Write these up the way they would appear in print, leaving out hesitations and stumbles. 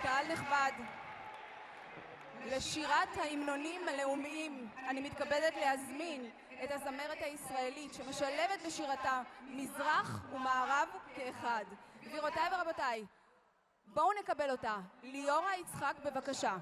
קהל נכבד, לשירת ההמנונים הלאומיים אני מתכבדת להזמין את הזמרת הישראלית שמשלבת בשירתה מזרח ומערב כאחד. גבירותיי ורבותיי, בואו נקבל אותה. ליאורה יצחק, בבקשה.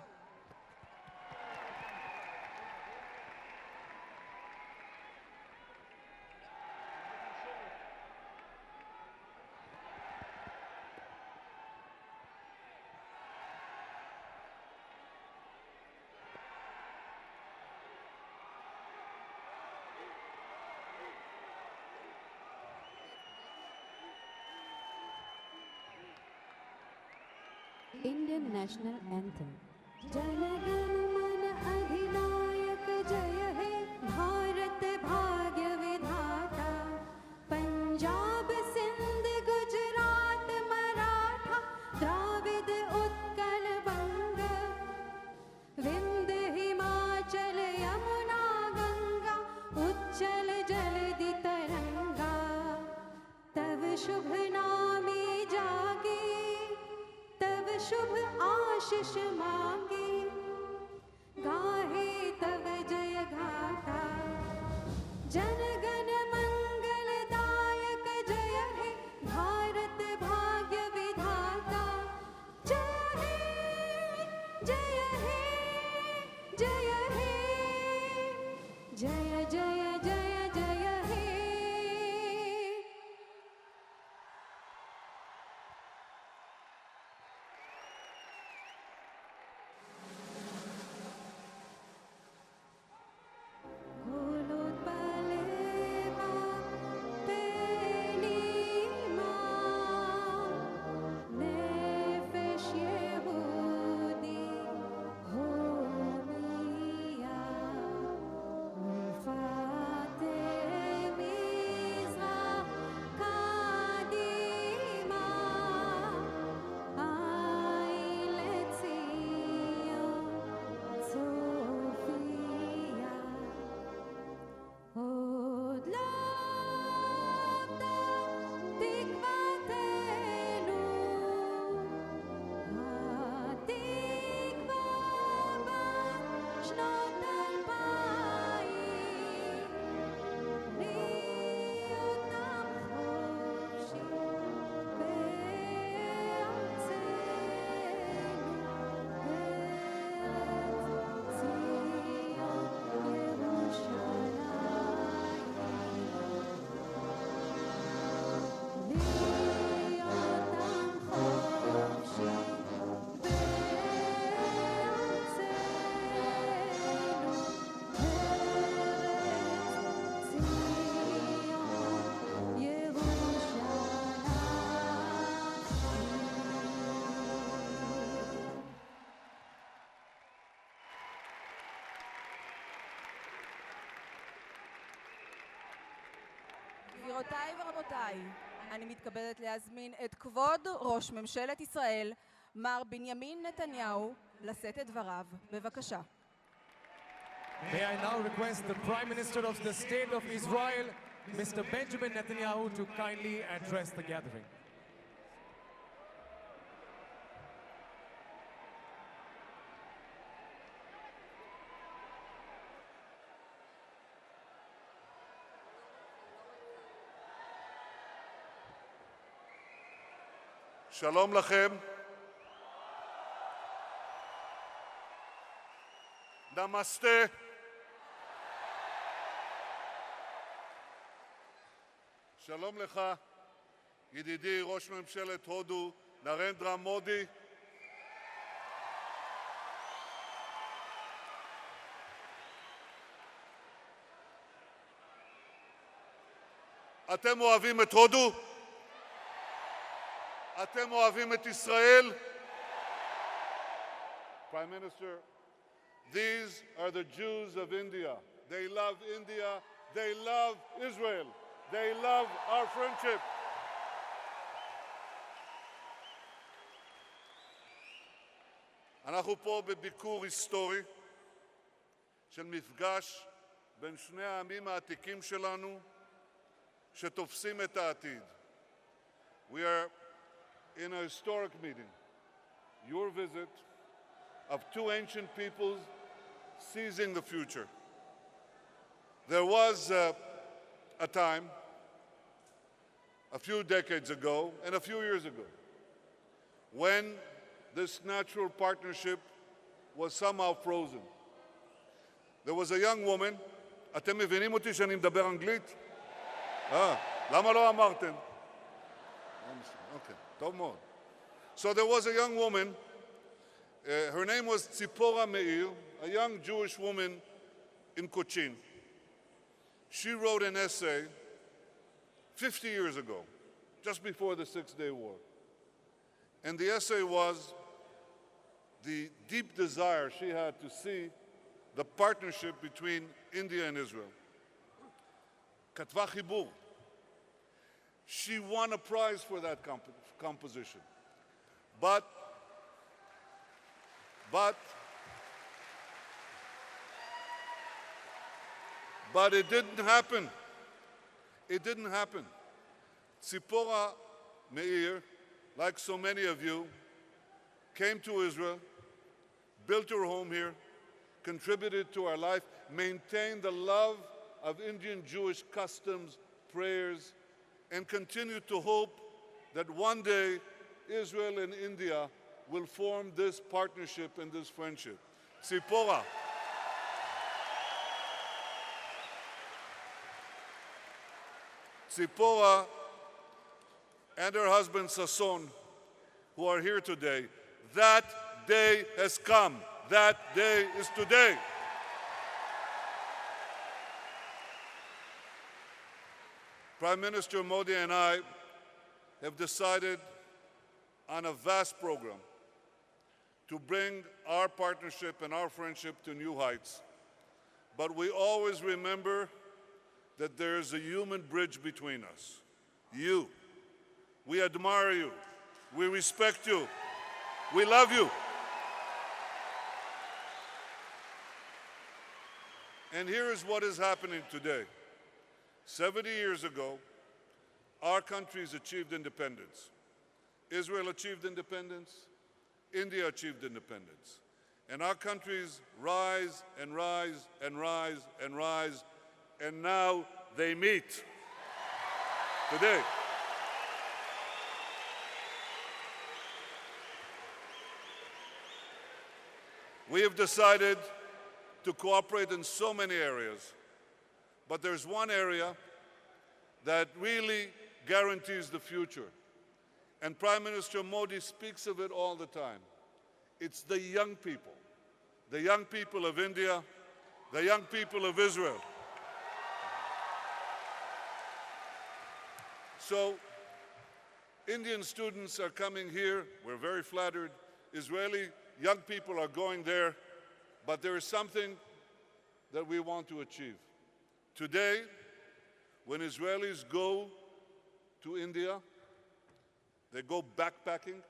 Indian National Anthem. जनगण मन अधिनायक जय हे भारत भाग्य विधाता पंजाब सिंध गुजरात मराठा द्राविड उत्कल बंग विंध्य हिमाचल यमुना गंगा उच्चल जलधि तरंगा तव शुभ नामे जागे तव शुभ आशीष मांगे गाहे तव जय गाथा जनगण मंगलदायक जय हे भारत भाग्य विधाता जय हे जय हे जय हे जय जय जय जय हे גבירותיי ורבותיי, אני מתכבדת להזמין את כבוד ראש ממשלת ישראל, מר בנימין נתניהו, לשאת את דבריו. בבקשה. May I now request the Prime Minister of the State of Israel, Mr. Benjamin Netanyahu, to kindly address the gathering. שלום לכם. נמסטה. שלום לך, ידידי ראש ממשלת הודו, נרנדרה מודי. אתם אוהבים את הודו? אתם אוהבים את ישראל? Prime Minister, these are the Jews of India. They love India. They love Israel. They love our friendship. אנחנו פה בביקור היסטורי של מפגש בין שני העמים העתיקים שלנו שתופסים את העתיד. We are in a historic meeting your visit of two ancient peoples seizing the future. There was a time, a few decades ago and a few years ago, when this natural partnership was somehow frozen. There was a young woman, אתם מבינים אותי שאני מדבר אנגלית? למה לא אמרתם? Okay, טוב מאוד. So there was a young woman, her name was Tzipora Meir, a young Jewish woman in Cochin. She wrote an essay 50 years ago, just before the Six-Day War. And the essay was the deep desire she had to see the partnership between India and Israel. כתבה חיבור. She won a prize for that composition. But it didn't happen. It didn't happen. Tzipora Meir, like so many of you, came to Israel, built her home here, contributed to our life, maintained the love of Indian Jewish customs, prayers, and continued to hope that one day Israel and India will form this partnership and this friendship. Tzipora. Tzipora and her husband Sasson, who are here today, that day has come. That day is today. Prime Minister Modi and I have decided on a vast program to bring our partnership and our friendship to new heights. But we always remember that there is a human bridge between us. You. We admire you. We respect you. We love you. And here is what is happening today. 70 years ago, our countries achieved independence. Israel achieved independence. India achieved independence. And our countries rise and rise and rise and rise, and now they meet today. We have decided to cooperate in so many areas, but there's one area that really guarantees the future. And Prime Minister Modi speaks of it all the time. It's the young people of India, the young people of Israel. So, Indian students are coming here. We're very flattered. Israeli young people are going there. But there is something that we want to achieve. Today, when Israelis go to India, they go backpacking.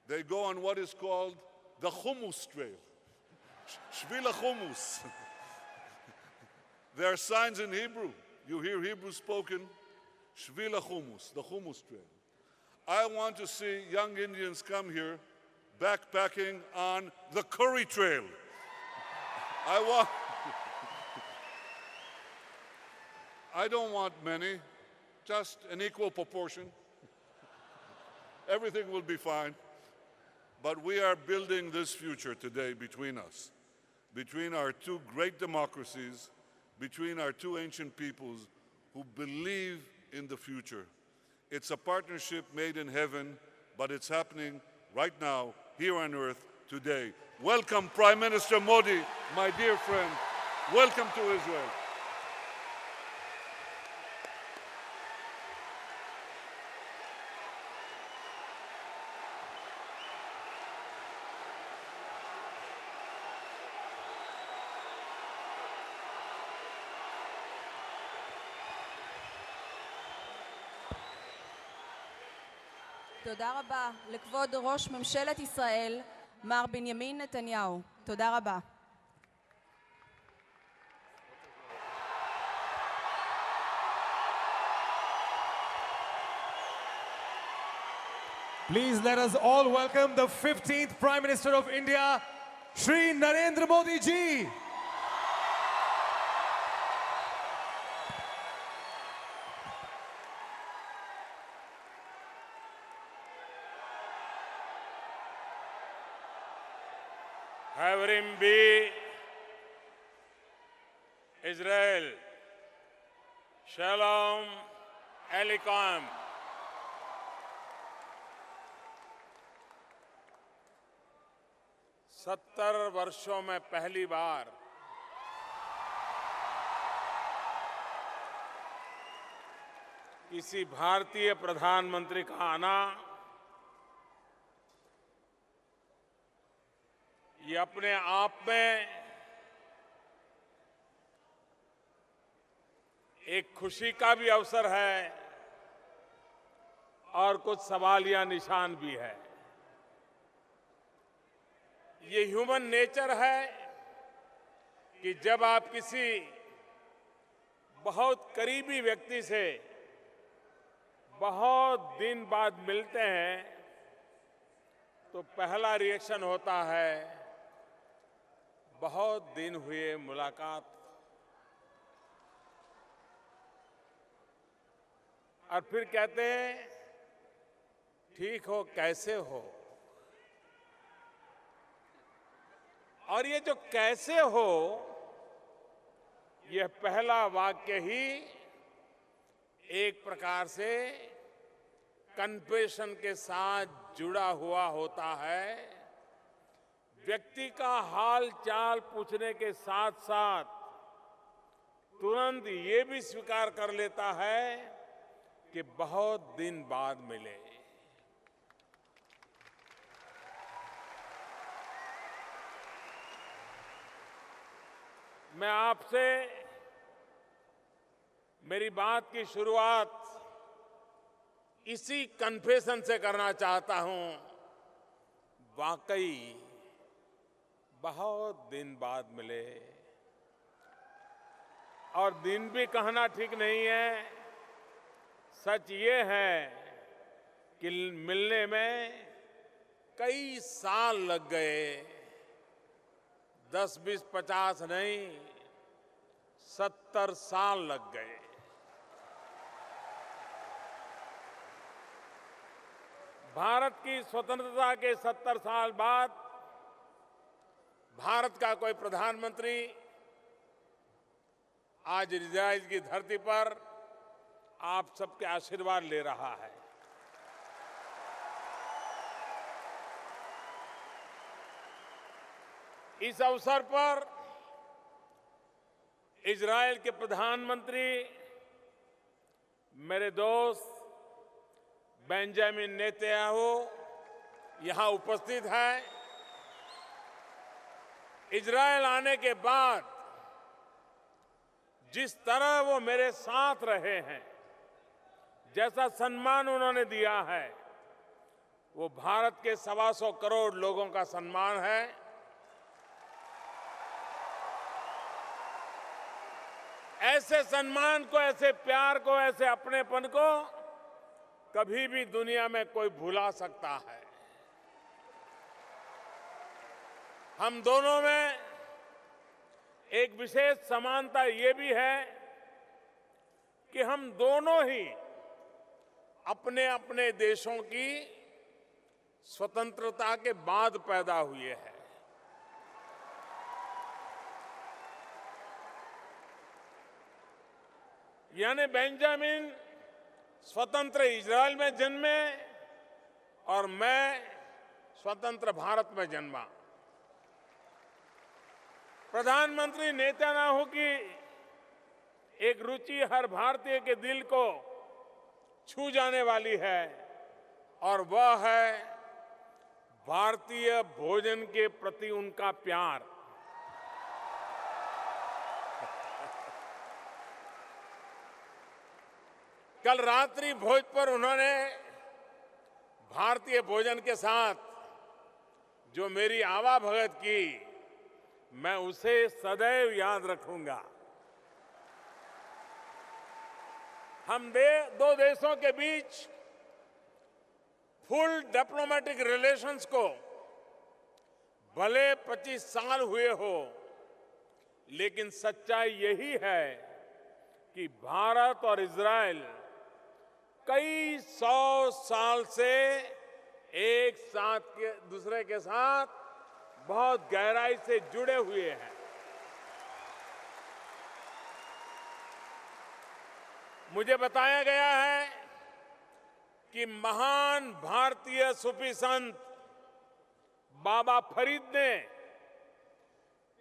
They go on what is called the Hummus Trail. Shvil HaHummus. There are signs in Hebrew. You hear Hebrew spoken. Shvil HaHummus, the Hummus Trail. I want to see young Indians come here backpacking on the Curry Trail. I don't want many, just an equal proportion. Everything will be fine. But we are building this future today between us, between our two great democracies, between our two ancient peoples who believe in the future. It's a partnership made in heaven, but it's happening right now, here on earth, today. Welcome, Prime Minister Modi, my dear friend. Welcome to Israel. תודה רבה לכבוד ראש ממשלת ישראל, מר בנימין נתניהו. תודה רבה. Please let us all welcome the 15th Prime Minister of India, Shri Narendra Modi ji. Have him be Israel. Shalom Aleichem. सत्तर वर्षों में पहली बार किसी भारतीय प्रधानमंत्री का आना ये अपने आप में एक खुशी का भी अवसर है और कुछ सवालिया निशान भी है। ये ह्यूमन नेचर है कि जब आप किसी बहुत करीबी व्यक्ति से बहुत दिन बाद मिलते हैं तो पहला रिएक्शन होता है बहुत दिन हुए मुलाकात, और फिर कहते हैं ठीक हो, कैसे हो। और ये जो कैसे हो, यह पहला वाक्य ही एक प्रकार से कन्फेशन के साथ जुड़ा हुआ होता है। व्यक्ति का हाल चाल पूछने के साथ साथ तुरंत ये भी स्वीकार कर लेता है कि बहुत दिन बाद मिले। मैं आपसे मेरी बात की शुरुआत इसी कन्फेशन से करना चाहता हूं। वाकई बहुत दिन बाद मिले, और दिन भी कहना ठीक नहीं है। सच ये है कि मिलने में कई साल लग गए, 10, 20, 50 नहीं, 70 साल लग गए। भारत की स्वतंत्रता के 70 साल बाद भारत का कोई प्रधानमंत्री आज इजराइल की धरती पर आप सबके आशीर्वाद ले रहा है। इस अवसर पर इजराइल के प्रधानमंत्री मेरे दोस्त बेंजामिन नेतन्याहू यहां उपस्थित हैं। इजराइल आने के बाद जिस तरह वो मेरे साथ रहे हैं, जैसा सम्मान उन्होंने दिया है, वो भारत के 125 करोड़ लोगों का सम्मान है। ऐसे सम्मान को, ऐसे प्यार को, ऐसे अपनेपन को कभी भी दुनिया में कोई भुला सकता है। हम दोनों में एक विशेष समानता ये भी है कि हम दोनों ही अपने अपने देशों की स्वतंत्रता के बाद पैदा हुए हैं। यानी बेंजामिन स्वतंत्र इजराइल में जन्मे और मैं स्वतंत्र भारत में जन्मा। प्रधानमंत्री नेतन्याहू की एक रुचि हर भारतीय के दिल को छू जाने वाली है, और वह है भारतीय भोजन के प्रति उनका प्यार। कल रात्रि भोज पर उन्होंने भारतीय भोजन के साथ जो मेरी आवाभगत की, मैं उसे सदैव याद रखूंगा। हम दो देशों के बीच फुल डिप्लोमेटिक रिलेशंस को भले 25 साल हुए हो, लेकिन सच्चाई यही है कि भारत और इजराइल कई 100 साल से एक साथ के दूसरे के साथ बहुत गहराई से जुड़े हुए हैं। मुझे बताया गया है कि महान भारतीय सूफी संत बाबा फरीद ने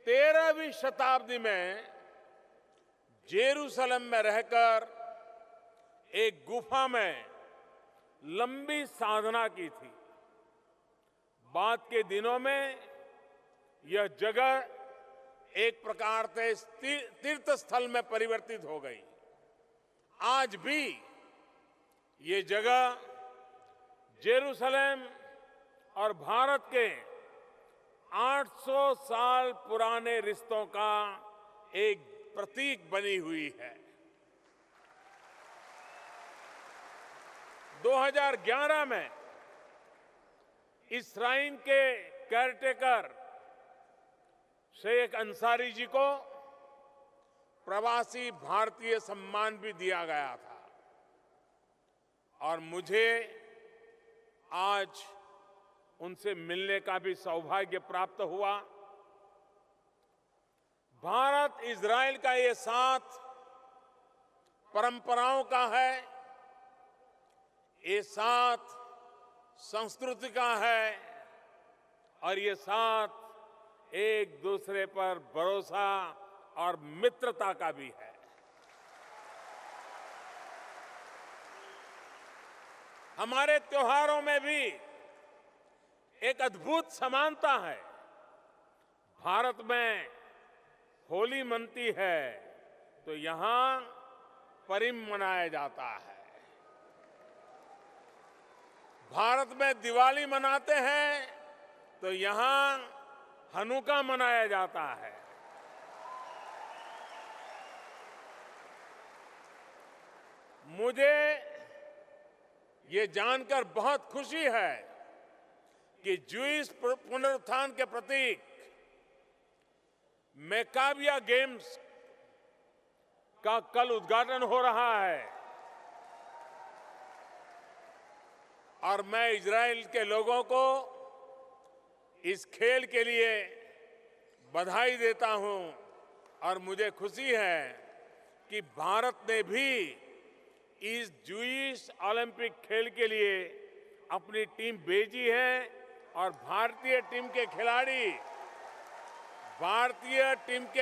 13वीं शताब्दी में जेरूसलम में रहकर एक गुफा में लंबी साधना की थी। बाद के दिनों में यह जगह एक प्रकार से तीर्थ स्थल में परिवर्तित हो गई। आज भी ये जगह जेरूसलम और भारत के 800 साल पुराने रिश्तों का एक प्रतीक बनी हुई है। 2011 में इस श्राइन के केयरटेकर शेख अंसारी जी को प्रवासी भारतीय सम्मान भी दिया गया था और मुझे आज उनसे मिलने का भी सौभाग्य प्राप्त हुआ। भारत इजराइल का ये साथ परंपराओं का है, ये साथ संस्कृति का है और ये साथ एक दूसरे पर भरोसा और मित्रता का भी है। हमारे त्योहारों में भी एक अद्भुत समानता है। भारत में होली मनती है तो यहां परिम मनाया जाता है। भारत में दिवाली मनाते हैं तो यहां हनुका मनाया जाता है। मुझे ये जानकर बहुत खुशी है कि ज्यूइश पुनरुत्थान के प्रतीक मैकाबिया गेम्स का कल उद्घाटन हो रहा है और मैं इजराइल के लोगों को इस खेल के लिए बधाई देता हूं और मुझे खुशी है कि भारत ने भी इस ज्यूइश ओलंपिक खेल के लिए अपनी टीम भेजी है और भारतीय टीम के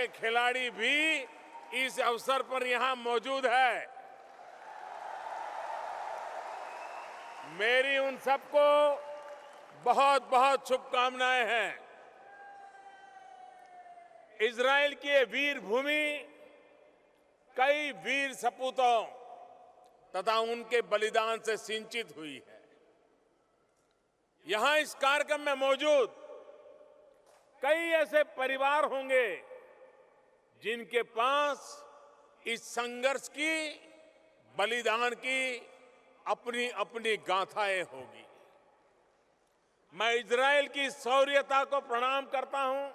खिलाड़ी भी इस अवसर पर यहां मौजूद है। मेरी उन सबको बहुत बहुत शुभकामनाएं हैं। इजराइल की ये वीर भूमि कई वीर सपूतों तथा उनके बलिदान से सिंचित हुई है। यहां इस कार्यक्रम में मौजूद कई ऐसे परिवार होंगे जिनके पास इस संघर्ष की, बलिदान की अपनी अपनी गाथाएं होगी। मैं इजराइल की शौर्यता को प्रणाम करता हूं।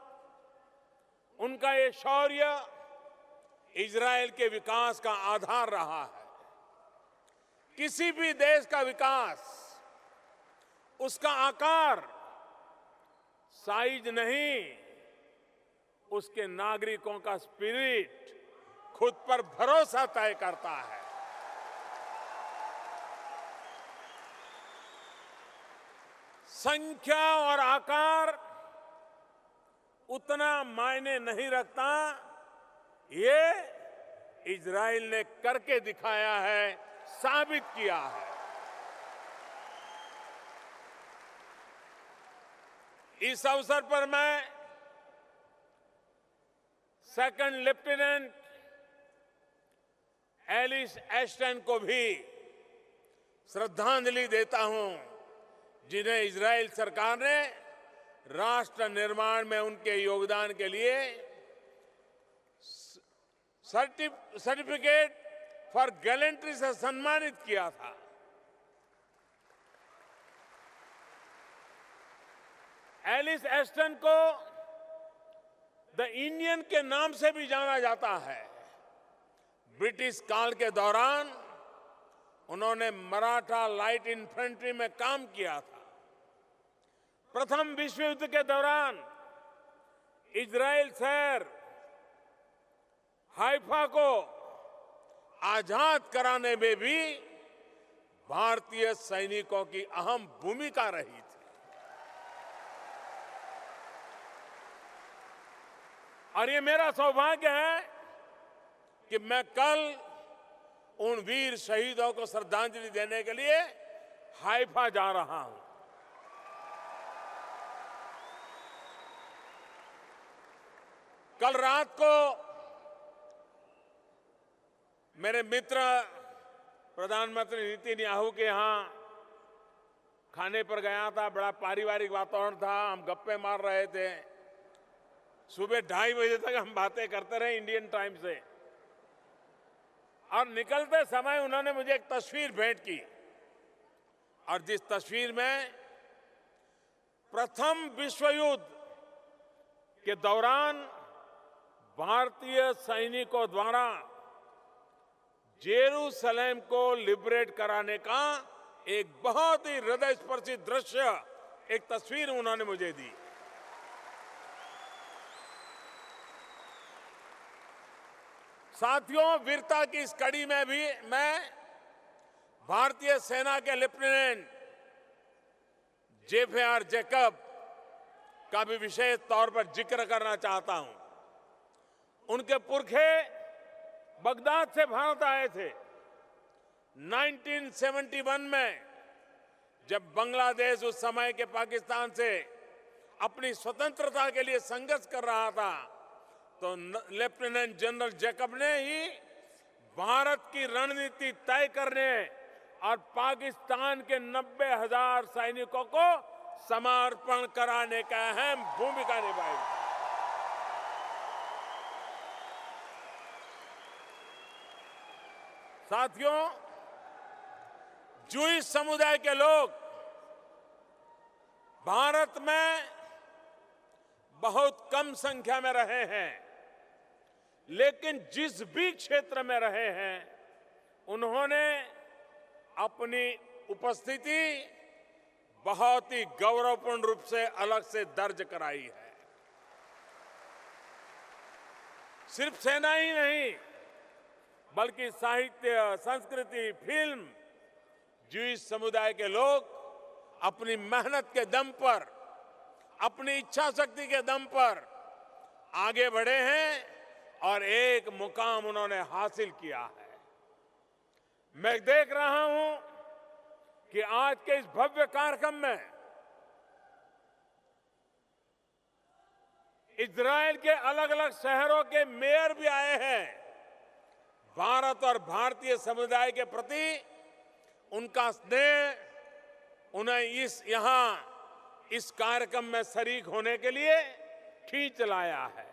उनका ये शौर्य इजराइल के विकास का आधार रहा है। किसी भी देश का विकास, उसका आकार साइज नहीं, उसके नागरिकों का स्पिरिट, खुद पर भरोसा तय करता है। संख्या और आकार उतना मायने नहीं रखता, ये इजराइल ने करके दिखाया है, साबित किया है। इस अवसर पर मैं सेकंड लेफ्टिनेंट एलिस एस्टन को भी श्रद्धांजलि देता हूं, जिन्हें इजराइल सरकार ने राष्ट्र निर्माण में उनके योगदान के लिए सर्टिफिकेट फॉर गैलेंट्री से सम्मानित किया था। एलिस एस्टन को द इंडियन के नाम से भी जाना जाता है। ब्रिटिश काल के दौरान उन्होंने मराठा लाइट इन्फेंट्री में काम किया था। प्रथम विश्व युद्ध के दौरान इजराइल शहर हाइफा को आजाद कराने में भी भारतीय सैनिकों की अहम भूमिका रही थी। और ये मेरा सौभाग्य है कि मैं कल उन वीर शहीदों को श्रद्धांजलि देने के लिए हाइफा जा रहा हूं। कल रात को मेरे मित्र प्रधानमंत्री नेतन्याहू के यहां खाने पर गया था। बड़ा पारिवारिक वातावरण था, हम गप्पे मार रहे थे। सुबह 2:30 बजे तक हम बातें करते रहे इंडियन टाइम से। और निकलते समय उन्होंने मुझे एक तस्वीर भेंट की, और जिस तस्वीर में प्रथम विश्व युद्ध के दौरान भारतीय सैनिकों द्वारा जेरूसलेम को लिबरेट कराने का एक बहुत ही हृदयस्पर्शी दृश्य, एक तस्वीर उन्होंने मुझे दी। साथियों, वीरता की इस कड़ी में भी मैं भारतीय सेना के लेफ्टिनेंट जेफेआर जैकब का भी विशेष तौर पर जिक्र करना चाहता हूं। उनके पुरखे बगदाद से भारत आए थे। 1971 में जब बांग्लादेश उस समय के पाकिस्तान से अपनी स्वतंत्रता के लिए संघर्ष कर रहा था, तो लेफ्टिनेंट जनरल जैकब ने ही भारत की रणनीति तय करने और पाकिस्तान के 90,000 सैनिकों को समर्पण कराने का अहम भूमिका निभाई। साथियों, जूइश समुदाय के लोग भारत में बहुत कम संख्या में रहे हैं, लेकिन जिस भी क्षेत्र में रहे हैं उन्होंने अपनी उपस्थिति बहुत ही गौरवपूर्ण रूप से अलग से दर्ज कराई है। सिर्फ सेना ही नहीं, बल्कि साहित्य, संस्कृति, फिल्म, जूइश समुदाय के लोग अपनी मेहनत के दम पर, अपनी इच्छा शक्ति के दम पर आगे बढ़े हैं और एक मुकाम उन्होंने हासिल किया है। मैं देख रहा हूं कि आज के इस भव्य कार्यक्रम में इजराइल के अलग अलग शहरों के मेयर भी आए हैं। भारत और भारतीय समुदाय के प्रति उनका स्नेह उन्हें इस कार्यक्रम में शरीक होने के लिए खींच लाया है।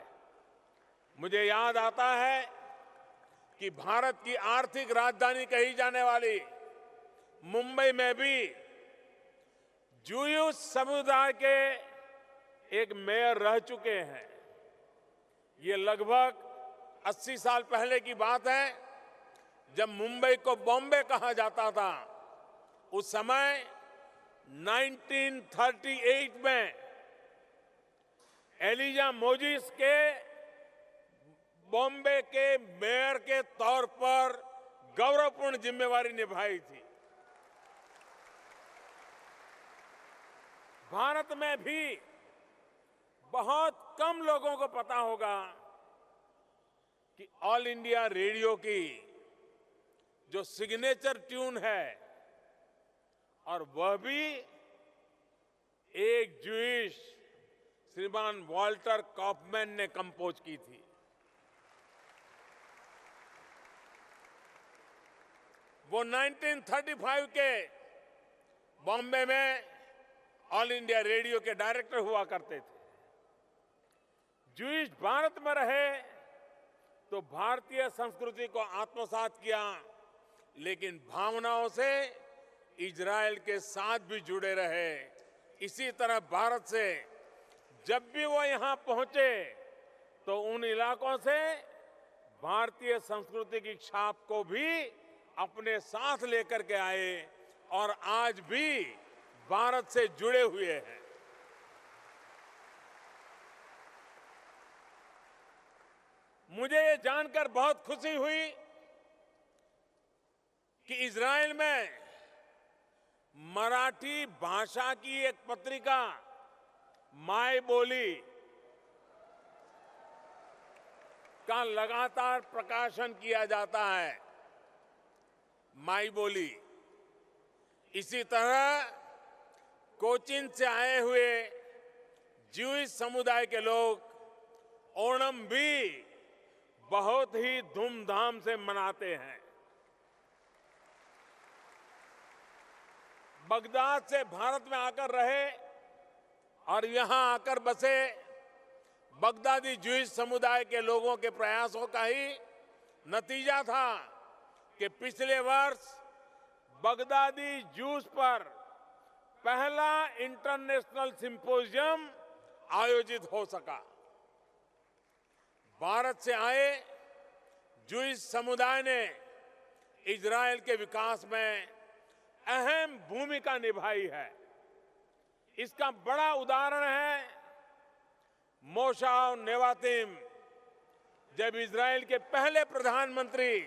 मुझे याद आता है कि भारत की आर्थिक राजधानी कही जाने वाली मुंबई में भी जूइश समुदाय के एक मेयर रह चुके हैं। ये लगभग 80 साल पहले की बात है, जब मुंबई को बॉम्बे कहा जाता था। उस समय 1938 में एलिजा मोजिस के बॉम्बे के मेयर के तौर पर गौरवपूर्ण जिम्मेवारी निभाई थी। भारत में भी बहुत कम लोगों को पता होगा कि ऑल इंडिया रेडियो की जो सिग्नेचर ट्यून है, और वह भी एक जूइश श्रीमान वॉल्टर कॉफमैन ने कंपोज की थी। वो 1935 के बॉम्बे में ऑल इंडिया रेडियो के डायरेक्टर हुआ करते थे। जूइश भारत में रहे तो भारतीय संस्कृति को आत्मसात किया, लेकिन भावनाओं से इजराइल के साथ भी जुड़े रहे। इसी तरह भारत से जब भी वो यहां पहुंचे तो उन इलाकों से भारतीय संस्कृति की छाप को भी अपने साथ लेकर के आए और आज भी भारत से जुड़े हुए हैं। मुझे ये जानकर बहुत खुशी हुई कि इजराइल में मराठी भाषा की एक पत्रिका माय बोली का लगातार प्रकाशन किया जाता है। माई बोली। इसी तरह कोचीन से आए हुए ज्यूइश समुदाय के लोग ओणम भी बहुत ही धूमधाम से मनाते हैं। बगदाद से भारत में आकर रहे और यहां आकर बसे बगदादी ज्यूइश समुदाय के लोगों के प्रयासों का ही नतीजा था कि पिछले वर्ष बगदादी ज्यूज पर पहला इंटरनेशनल सिंपोजियम आयोजित हो सका। भारत से आए ज्यूइश समुदाय ने इजराइल के विकास में अहम भूमिका निभाई है। इसका बड़ा उदाहरण है मोशाव नेवातिम, जब इजराइल के पहले प्रधानमंत्री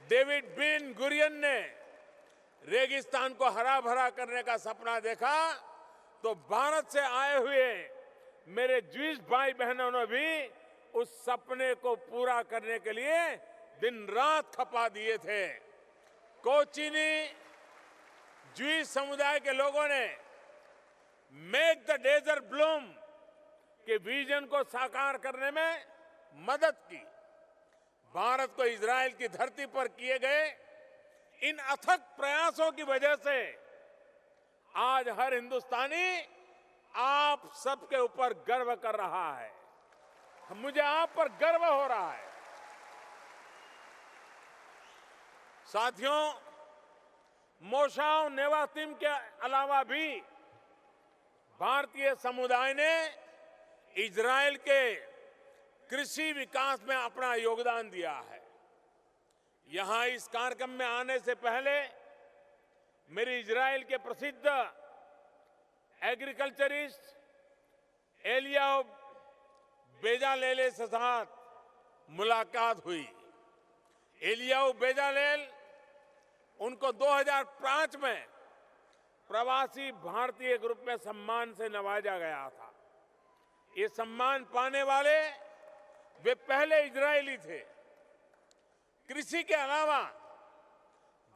डेविड बिन गुरियन ने रेगिस्तान को हरा भरा करने का सपना देखा तो भारत से आए हुए मेरे ज्यूइश भाई बहनों ने भी उस सपने को पूरा करने के लिए दिन रात खपा दिए थे। कोचीनी ज्यूइश समुदाय के लोगों ने मेक द डेजर्ट ब्लूम के विजन को साकार करने में मदद की। भारत को इजराइल की धरती पर किए गए इन अथक प्रयासों की वजह से आज हर हिंदुस्तानी आप सबके ऊपर गर्व कर रहा है। मुझे आप पर गर्व हो रहा है। साथियों, मोशाव नेवातिम के अलावा भी भारतीय समुदाय ने इजराइल के कृषि विकास में अपना योगदान दिया है। यहां इस कार्यक्रम में आने से पहले मेरी इजराइल के प्रसिद्ध एग्रीकल्चरिस्ट एलियाव बेजालेल के साथ मुलाकात हुई। एलियाव बेजालेल, उनको 2005 में प्रवासी भारतीय ग्रुप में सम्मान से नवाजा गया था। ये सम्मान पाने वाले वे पहले इजरायली थे। कृषि के अलावा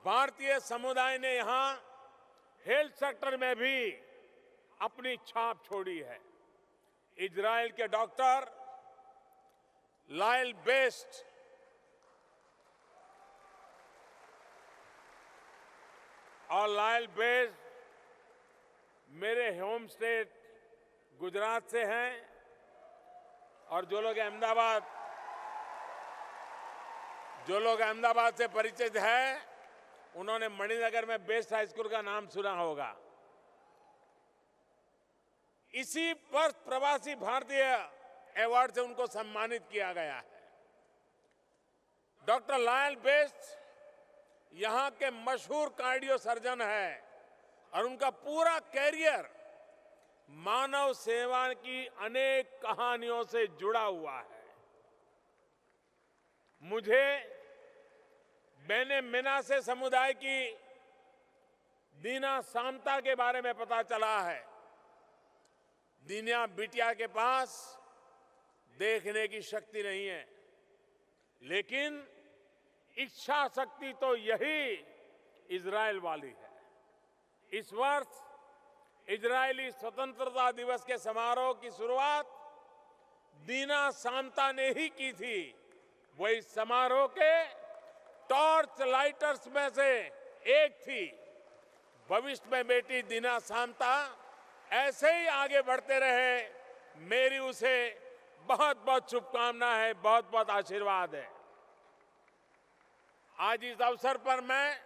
भारतीय समुदाय ने यहां हेल्थ सेक्टर में भी अपनी छाप छोड़ी है। इजराइल के डॉक्टर लायल बेस्ट और लायल बेस्ट मेरे होम स्टेट गुजरात से हैं और जो लोग अहमदाबाद से परिचित हैं उन्होंने मणिनगर में बेस्ट हाई स्कूल का नाम सुना होगा। इसी वर्ष प्रवासी भारतीय अवार्ड से उनको सम्मानित किया गया है। डॉक्टर लायल बेस्ट यहां के मशहूर कार्डियो सर्जन है और उनका पूरा कैरियर मानव सेवा की अनेक कहानियों से जुड़ा हुआ है। मुझे बेने मिनासे समुदाय की दीना सामता के बारे में पता चला है। दीना बिटिया के पास देखने की शक्ति नहीं है, लेकिन इच्छा शक्ति तो यही इजराइल वाली है। इस वर्ष इजरायली स्वतंत्रता दिवस के समारोह की शुरुआत दीना सामता ने ही की थी। वो इस समारोह के टॉर्च लाइटर्स में से एक थी। भविष्य में बेटी दीना सामता ऐसे ही आगे बढ़ते रहे। मेरी उसे बहुत बहुत शुभकामना है, बहुत बहुत आशीर्वाद है। आज इस अवसर पर मैं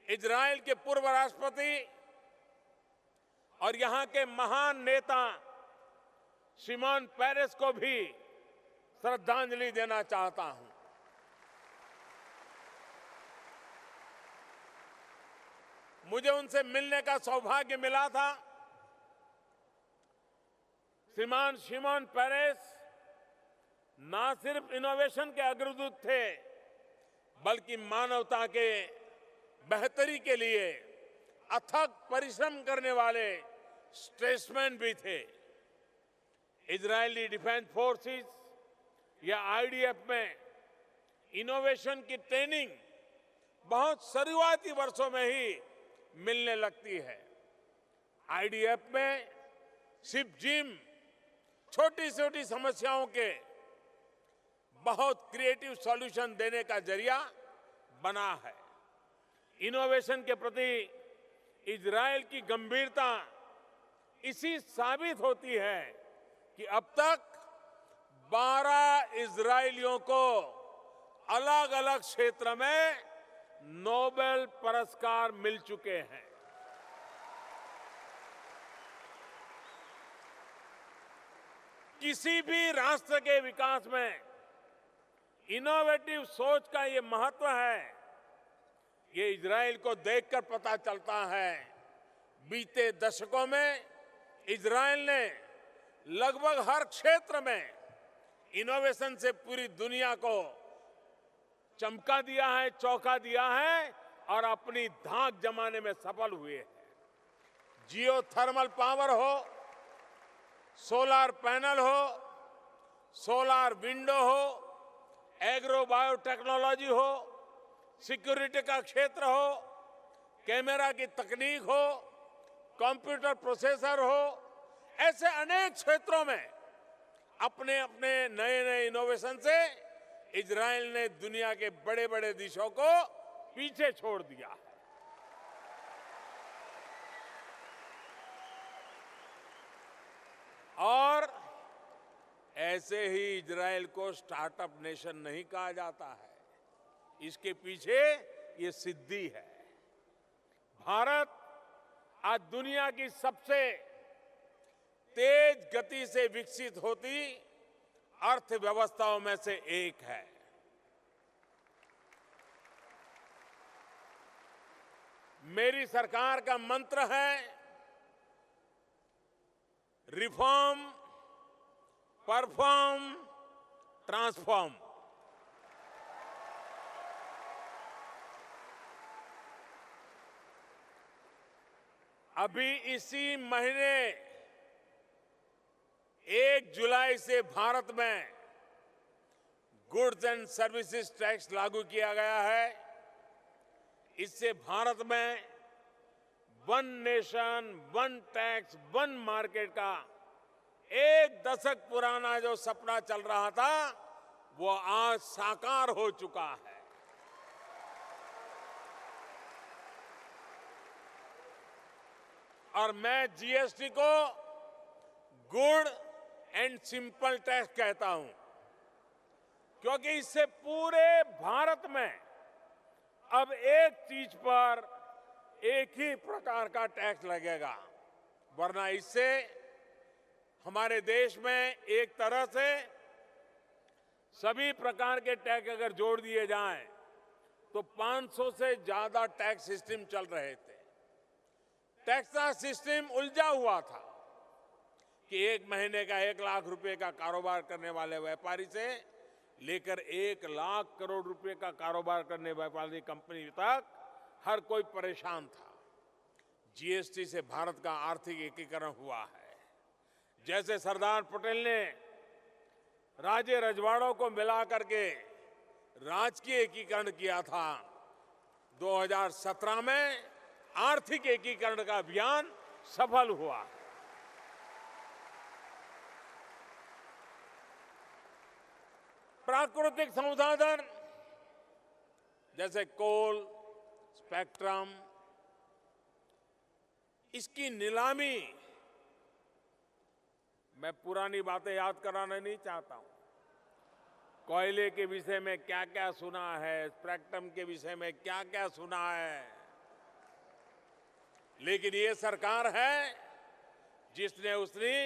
इजराइल के पूर्व राष्ट्रपति और यहां के महान नेता शिमोन पेरेस को भी श्रद्धांजलि देना चाहता हूं। मुझे उनसे मिलने का सौभाग्य मिला था। श्रीमान शिमोन पेरेस ना सिर्फ इनोवेशन के अग्रदूत थे, बल्कि मानवता के बेहतरी के लिए अथक परिश्रम करने वाले स्टेट्समैन भी थे। इजरायली डिफेंस फोर्सेस या आईडीएफ में इनोवेशन की ट्रेनिंग बहुत शुरुआती वर्षों में ही मिलने लगती है। आईडीएफ में सिर्फ जिम छोटी छोटी समस्याओं के बहुत क्रिएटिव सॉल्यूशन देने का जरिया बना है। इनोवेशन के प्रति इजरायल की गंभीरता इसी साबित होती है कि अब तक 12 इजरायलियों को अलग अलग क्षेत्र में नोबेल पुरस्कार मिल चुके हैं। किसी भी राष्ट्र के विकास में इनोवेटिव सोच का ये महत्व है, ये इजरायल को देखकर पता चलता है। बीते दशकों में इजरायल ने लगभग हर क्षेत्र में इनोवेशन से पूरी दुनिया को चमका दिया है, चौंका दिया है और अपनी धाक जमाने में सफल हुए हैं। जियो थर्मल पावर हो, सोलर पैनल हो, सोलर विंडो हो, एग्रो बायोटेक्नोलॉजी हो, सिक्योरिटी का क्षेत्र हो, कैमरा की तकनीक हो, कंप्यूटर प्रोसेसर हो, ऐसे अनेक क्षेत्रों में अपने अपने नए नए इनोवेशन से इजरायल ने दुनिया के बड़े बड़े देशों को पीछे छोड़ दिया है। और ऐसे ही इजरायल को स्टार्टअप नेशन नहीं कहा जाता है। इसके पीछे ये सिद्धि है। भारत आज दुनिया की सबसे तेज गति से विकसित होती अर्थव्यवस्थाओं में से एक है। मेरी सरकार का मंत्र है रिफॉर्म, परफॉर्म, ट्रांसफॉर्म। अभी इसी महीने 1 जुलाई से भारत में गुड्स एंड सर्विसेज टैक्स लागू किया गया है। इससे भारत में one nation, one tax, one market का 1 दशक पुराना जो सपना चल रहा था, वो आज साकार हो चुका है। और मैं जीएसटी को गुड एंड सिंपल टैक्स कहता हूं, क्योंकि इससे पूरे भारत में अब एक चीज पर एक ही प्रकार का टैक्स लगेगा। वरना इससे हमारे देश में एक तरह से सभी प्रकार के टैक्स अगर जोड़ दिए जाएं तो 500 से ज्यादा टैक्स सिस्टम चल रहे थे। टैक्स का सिस्टम उलझा हुआ था कि 1 महीने का 1 लाख रुपए का कारोबार करने वाले व्यापारी से लेकर 1 लाख करोड़ रुपए का कारोबार करने वाली कंपनी तक हर कोई परेशान था। जीएसटी से भारत का आर्थिक एकीकरण हुआ है। जैसे सरदार पटेल ने राज्य रजवाड़ों को मिला करके राजकीय एकीकरण किया था, 2017 में आर्थिक एकीकरण का अभियान सफल हुआ। प्राकृतिक संसाधन जैसे कोल, स्पेक्ट्रम, इसकी नीलामी, मैं पुरानी बातें याद कराना नहीं चाहता हूं। कोयले के विषय में क्या क्या सुना है, स्पेक्ट्रम के विषय में क्या क्या सुना है, लेकिन ये सरकार है जिसने उसने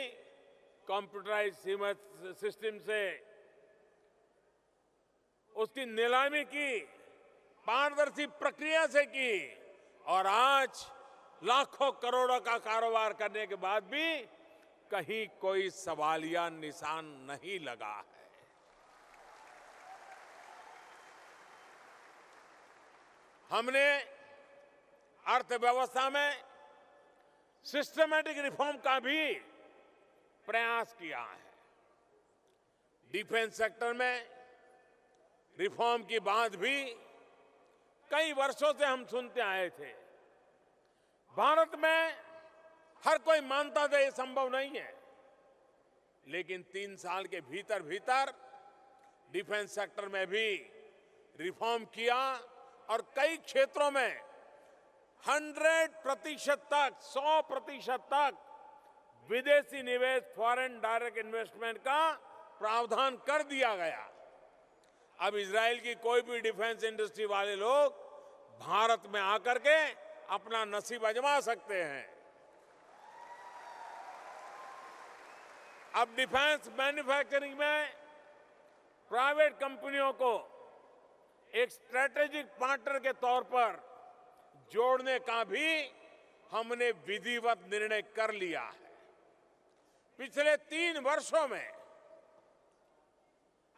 कंप्यूटराइज सिस्टम से उसकी नीलामी की, पारदर्शी प्रक्रिया से की, और आज लाखों करोड़ों का कारोबार करने के बाद भी कहीं कोई सवालिया निशान नहीं लगा है। हमने अर्थव्यवस्था में सिस्टमैटिक रिफॉर्म का भी प्रयास किया है। डिफेंस सेक्टर में रिफॉर्म की बात भी कई वर्षों से हम सुनते आए थे। भारत में हर कोई मानता था ये संभव नहीं है, लेकिन 3 साल के भीतर भीतर डिफेंस सेक्टर में भी रिफॉर्म किया और कई क्षेत्रों में 100% तक, 100% तक विदेशी निवेश, फॉरेन डायरेक्ट इन्वेस्टमेंट का प्रावधान कर दिया गया। अब इजराइल की कोई भी डिफेंस इंडस्ट्री वाले लोग भारत में आकर के अपना नसीब आजमा सकते हैं। अब डिफेंस मैन्युफैक्चरिंग में प्राइवेट कंपनियों को एक स्ट्रेटेजिक पार्टनर के तौर पर जोड़ने का भी हमने विधिवत निर्णय कर लिया है। पिछले 3 वर्षों में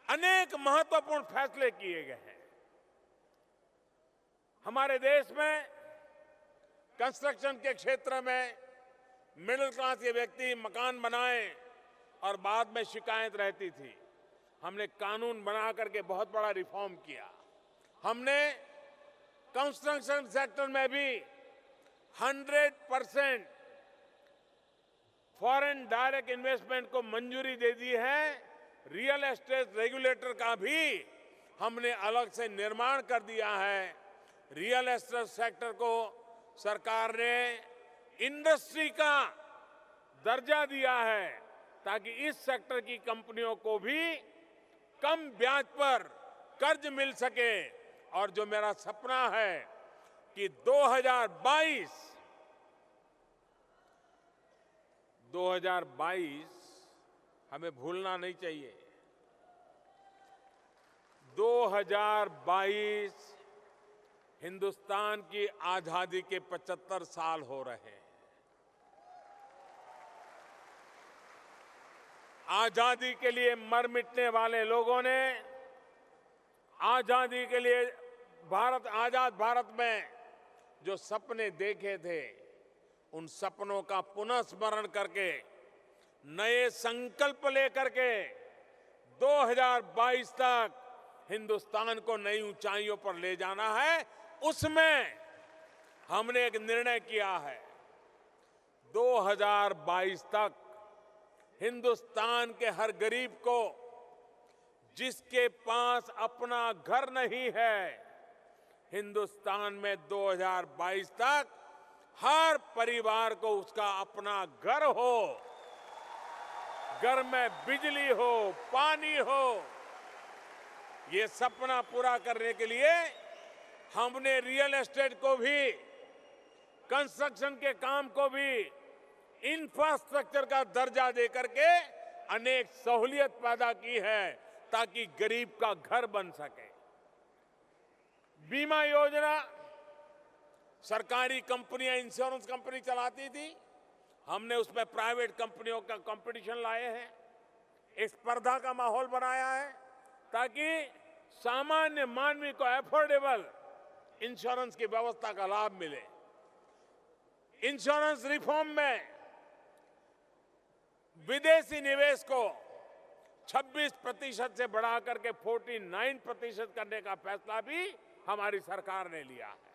अनेक महत्वपूर्ण फैसले किए गए हैं। हमारे देश में कंस्ट्रक्शन के क्षेत्र में मिडिल क्लास के व्यक्ति मकान बनाए और बाद में शिकायत रहती थी। हमने कानून बना करके बहुत बड़ा रिफॉर्म किया। हमने कंस्ट्रक्शन सेक्टर में भी 100% फॉरेन डायरेक्ट इन्वेस्टमेंट को मंजूरी दे दी है। रियल एस्टेट रेगुलेटर का भी हमने अलग से निर्माण कर दिया है। रियल एस्टेट सेक्टर को सरकार ने इंडस्ट्री का दर्जा दिया है ताकि इस सेक्टर की कंपनियों को भी कम ब्याज पर कर्ज मिल सके। और जो मेरा सपना है कि 2022 हमें भूलना नहीं चाहिए। 2022 हिंदुस्तान की आजादी के 75 साल हो रहे हैं। आजादी के लिए मर मिटने वाले लोगों ने आजादी के लिए आजाद भारत में जो सपने देखे थे, उन सपनों का पुनः स्मरण करके नए संकल्प लेकर के 2022 तक हिंदुस्तान को नई ऊंचाइयों पर ले जाना है। उसमें हमने एक निर्णय किया है, 2022 तक हिंदुस्तान के हर गरीब को, जिसके पास अपना घर नहीं है, हिंदुस्तान में 2022 तक हर परिवार को उसका अपना घर हो, घर में बिजली हो, पानी हो। ये सपना पूरा करने के लिए हमने रियल एस्टेट को भी, कंस्ट्रक्शन के काम को भी इंफ्रास्ट्रक्चर का दर्जा देकर के अनेक सहूलियत पैदा की है ताकि गरीब का घर बन सके। बीमा योजना, सरकारी कंपनियां इंश्योरेंस कंपनी चलाती थी, हमने उसमें प्राइवेट कंपनियों का कंपटीशन लाए हैं, एक स्पर्धा का माहौल बनाया है ताकि सामान्य मानवी को एफोर्डेबल इंश्योरेंस की व्यवस्था का लाभ मिले। इंश्योरेंस रिफॉर्म में विदेशी निवेश को 26% से बढ़ा करके 49% करने का फैसला भी हमारी सरकार ने लिया है।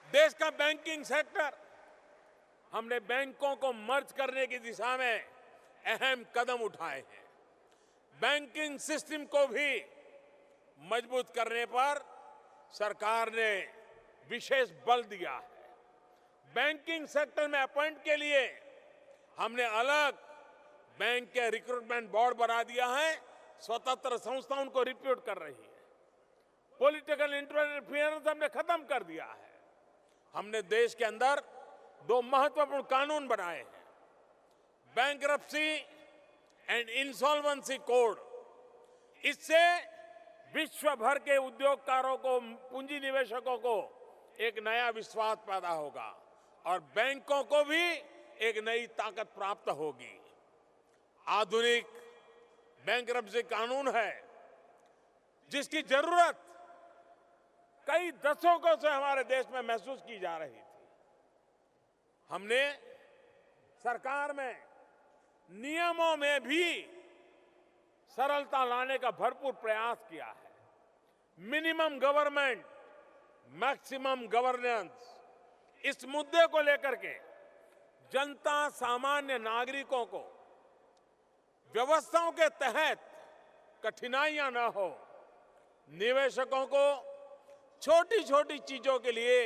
देश का बैंकिंग सेक्टर, हमने बैंकों को मर्ज करने की दिशा में अहम कदम उठाए हैं। बैंकिंग सिस्टम को भी मजबूत करने पर सरकार ने विशेष बल दिया है। बैंकिंग सेक्टर में अपॉइंट के लिए हमने अलग बैंक के रिक्रूटमेंट बोर्ड बना दिया है। स्वतंत्र संस्था उनको रिक्रूट कर रही है। पॉलिटिकल इंटरफेरेंस हमने खत्म कर दिया है। हमने देश के अंदर दो महत्वपूर्ण कानून बनाए हैं, बैंकरप्सी एंड इंसॉल्वेंसी कोड। इससे विश्व भर के उद्योगकारों को, पूंजी निवेशकों को एक नया विश्वास पैदा होगा और बैंकों को भी एक नई ताकत प्राप्त होगी। आधुनिक बैंकरप्सी कानून है जिसकी जरूरत कई दशकों से हमारे देश में महसूस की जा रही थी। हमने सरकार में नियमों में भी सरलता लाने का भरपूर प्रयास किया है। मिनिमम गवर्नमेंट, मैक्सिमम गवर्नेंस, इस मुद्दे को लेकर के जनता, सामान्य नागरिकों को व्यवस्थाओं के तहत कठिनाइयां न हो, निवेशकों को छोटी छोटी चीजों के लिए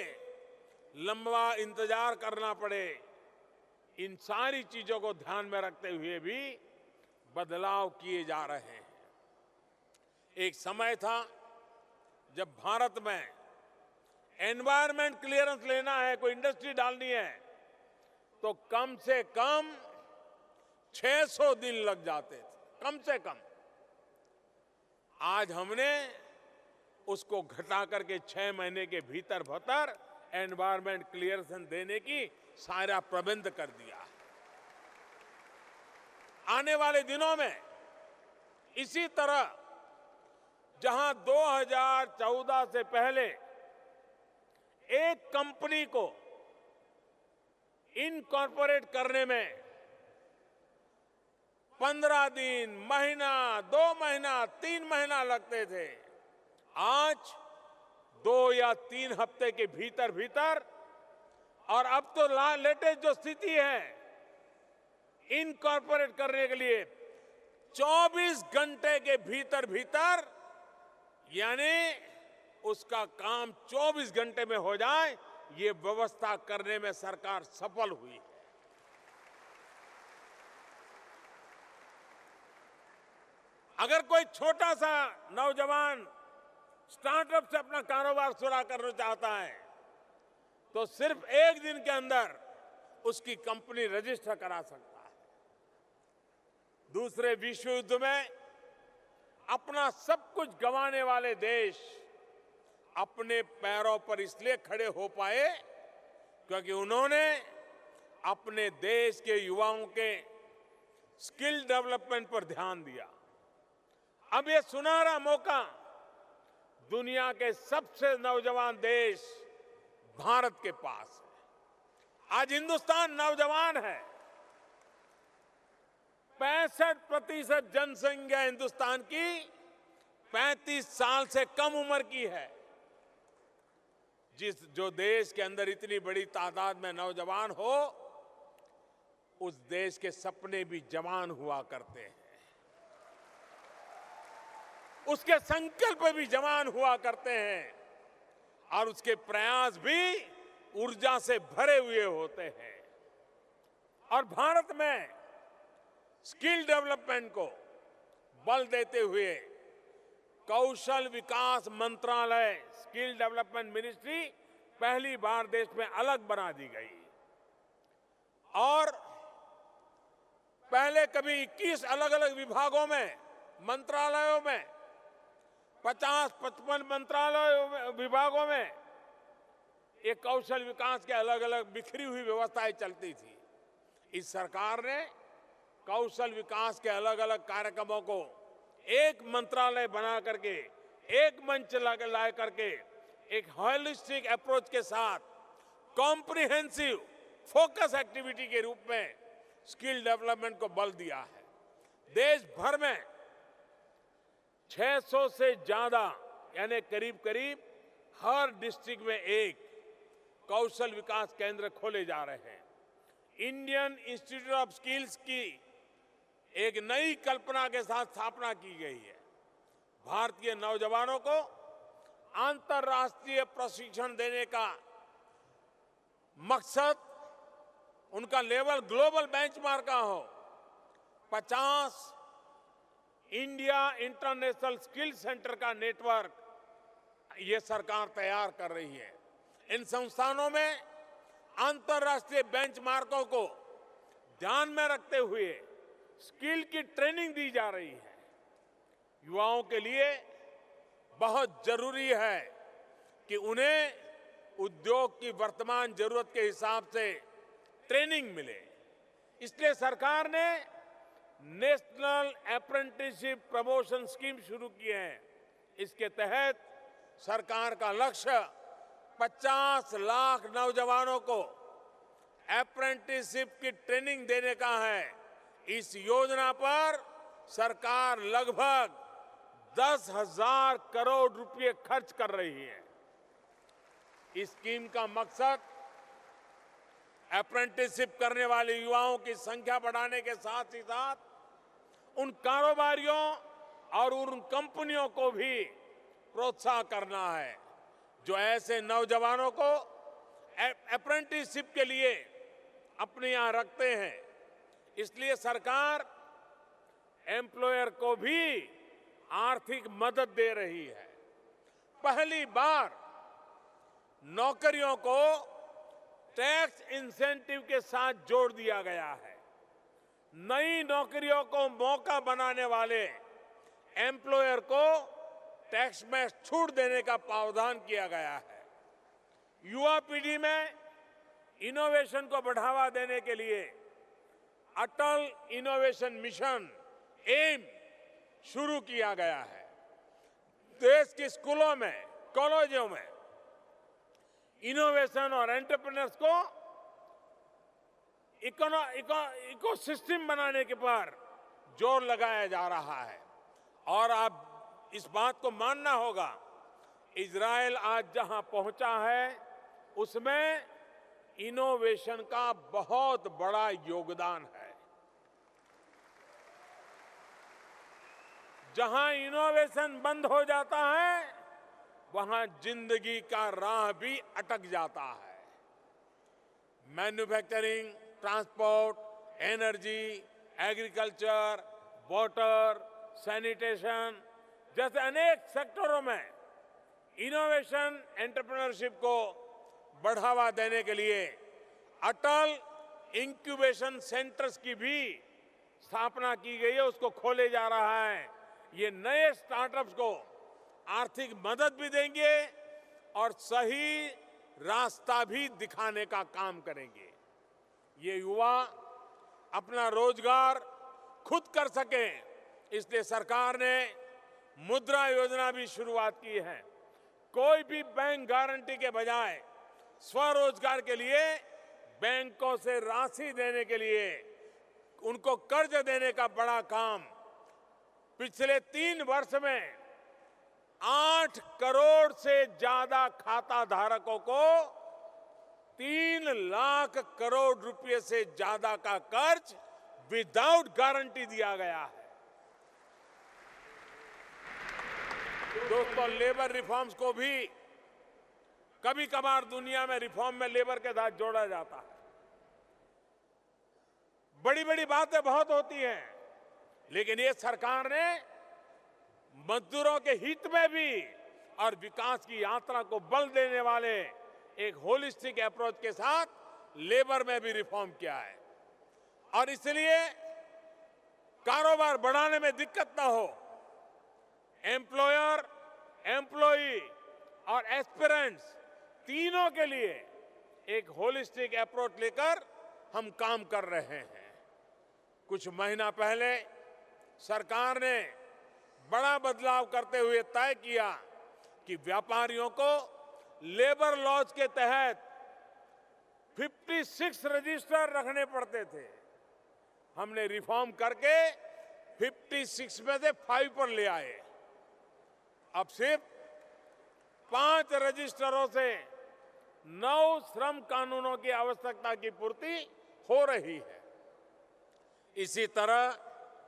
लंबा इंतजार करना पड़े, इन सारी चीजों को ध्यान में रखते हुए भी बदलाव किए जा रहे हैं। एक समय था जब भारत में एनवायरमेंट क्लियरेंस लेना है, कोई इंडस्ट्री डालनी है, तो कम से कम 600 दिन लग जाते थे, कम से कम। आज हमने उसको घटा करके 6 महीने के भीतर भीतर एनवायरमेंट क्लियरेंस देने की सारा प्रबंध कर दिया। आने वाले दिनों में इसी तरह जहां 2014 से पहले एक कंपनी को इनकॉर्पोरेट करने में 15 दिन, महीना, 2 महीना, 3 महीना लगते थे, आज 2 या 3 हफ्ते के भीतर भीतर, और अब तो लेटेस्ट जो स्थिति है इनकॉर्पोरेट करने के लिए 24 घंटे के भीतर भीतर, यानी उसका काम 24 घंटे में हो जाए, ये व्यवस्था करने में सरकार सफल हुई। अगर कोई छोटा सा नौजवान स्टार्टअप से अपना कारोबार शुरू करना चाहता है तो सिर्फ 1 दिन के अंदर उसकी कंपनी रजिस्टर करा सकता है। दूसरे विश्व युद्ध में अपना सब कुछ गंवाने वाले देश अपने पैरों पर इसलिए खड़े हो पाए क्योंकि उन्होंने अपने देश के युवाओं के स्किल डेवलपमेंट पर ध्यान दिया। अब ये सुनहरा मौका दुनिया के सबसे नौजवान देश भारत के पास है। आज हिंदुस्तान नौजवान है। 65% जनसंख्या हिंदुस्तान की 35 साल से कम उम्र की है। जो देश के अंदर इतनी बड़ी तादाद में नौजवान हो, उस देश के सपने भी जवान हुआ करते हैं, उसके संकल्प भी जवान हुआ करते हैं और उसके प्रयास भी ऊर्जा से भरे हुए होते हैं। और भारत में स्किल डेवलपमेंट को बल देते हुए कौशल विकास मंत्रालय, स्किल डेवलपमेंट मिनिस्ट्री पहली बार देश में अलग बना दी गई। और पहले कभी 21 अलग अलग विभागों में, मंत्रालयों में, 50-55 मंत्रालय विभागों में ये कौशल विकास के अलग अलग बिखरी हुई व्यवस्थाएं चलती थी। इस सरकार ने कौशल विकास के अलग अलग कार्यक्रमों को एक मंत्रालय बना करके, एक मंच ला करके, एक होलिस्टिक अप्रोच के साथ कॉम्प्रिहेंसिव फोकस एक्टिविटी के रूप में स्किल डेवलपमेंट को बल दिया है। देश भर में 600 से ज्यादा, यानी करीब करीब हर डिस्ट्रिक्ट में एक कौशल विकास केंद्र खोले जा रहे हैं। इंडियन इंस्टीट्यूट ऑफ स्किल्स की एक नई कल्पना के साथ स्थापना की गई है। भारतीय नौजवानों को अंतर्राष्ट्रीय प्रशिक्षण देने का मकसद, उनका लेवल ग्लोबल बेंचमार्क का हो। 50 इंडिया इंटरनेशनल स्किल सेंटर का नेटवर्क ये सरकार तैयार कर रही है। इन संस्थानों में अंतर्राष्ट्रीय बेंचमार्कों को ध्यान में रखते हुए स्किल की ट्रेनिंग दी जा रही है। युवाओं के लिए बहुत जरूरी है कि उन्हें उद्योग की वर्तमान जरूरत के हिसाब से ट्रेनिंग मिले। इसलिए सरकार ने नेशनल अप्रेंटिसशिप प्रमोशन स्कीम शुरू की है। इसके तहत सरकार का लक्ष्य 50 लाख नौजवानों को अप्रेंटिसशिप की ट्रेनिंग देने का है। इस योजना पर सरकार लगभग 10,000 करोड़ रुपए खर्च कर रही है। इस स्कीम का मकसद अप्रेंटिसशिप करने वाले युवाओं की संख्या बढ़ाने के साथ ही साथ उन कारोबारियों और उन कंपनियों को भी प्रोत्साहन करना है जो ऐसे नौजवानों को अप्रेंटिसशिप के लिए अपने यहां रखते हैं। इसलिए सरकार एम्प्लॉयर को भी आर्थिक मदद दे रही है। पहली बार नौकरियों को टैक्स इंसेंटिव के साथ जोड़ दिया गया है। नई नौकरियों को मौका बनाने वाले एम्प्लॉयर को टैक्स में छूट देने का प्रावधान किया गया है। युवा पीढ़ी में इनोवेशन को बढ़ावा देने के लिए अटल इनोवेशन मिशन एम शुरू किया गया है। देश के स्कूलों में, कॉलेजों में इनोवेशन और एंटरप्रेन्योर्स को इकोसिस्टम बनाने के पर जोर लगाया जा रहा है। और आप इस बात को मानना होगा, इजराइल आज जहां पहुंचा है उसमें इनोवेशन का बहुत बड़ा योगदान है। जहां इनोवेशन बंद हो जाता है वहां जिंदगी का राह भी अटक जाता है। Manufacturing, transport, energy, agriculture, water, sanitation जैसे अनेक सेक्टरों में इनोवेशन एंटरप्रेन्योरशिप को बढ़ावा देने के लिए अटल इंक्यूबेशन सेंटर्स की भी स्थापना की गई है, उसको खोले जा रहा है। ये नए स्टार्टअप्स को आर्थिक मदद भी देंगे और सही रास्ता भी दिखाने का काम करेंगे। ये युवा अपना रोजगार खुद कर सके, इसलिए सरकार ने मुद्रा योजना भी शुरुआत की है। कोई भी बैंक गारंटी के बजाय स्वरोजगार के लिए बैंकों से राशि देने के लिए उनको कर्ज देने का बड़ा काम पिछले 3 वर्ष में 8 करोड़ से ज्यादा खाता धारकों को 3 लाख करोड़ रुपए से ज्यादा का कर्ज विदाउट गारंटी दिया गया है। दोस्तों, लेबर रिफॉर्म्स को भी कभी कभार दुनिया में रिफॉर्म में लेबर के साथ जोड़ा जाता है। बड़ी बड़ी बातें बहुत होती हैं, लेकिन ये सरकार ने मजदूरों के हित में भी और विकास की यात्रा को बल देने वाले एक होलिस्टिक अप्रोच के साथ लेबर में भी रिफॉर्म किया है। और इसलिए कारोबार बढ़ाने में दिक्कत ना हो, एम्प्लॉयर, एम्प्लॉई और एस्पिरेंट्स तीनों के लिए एक होलिस्टिक अप्रोच लेकर हम काम कर रहे हैं। कुछ महीना पहले सरकार ने बड़ा बदलाव करते हुए तय किया कि व्यापारियों को लेबर लॉज के तहत 56 रजिस्टर रखने पड़ते थे। हमने रिफॉर्म करके 56 में से 5 पर ले आए। अब सिर्फ 5 रजिस्टरों से 9 श्रम कानूनों की आवश्यकता की पूर्ति हो रही है। इसी तरह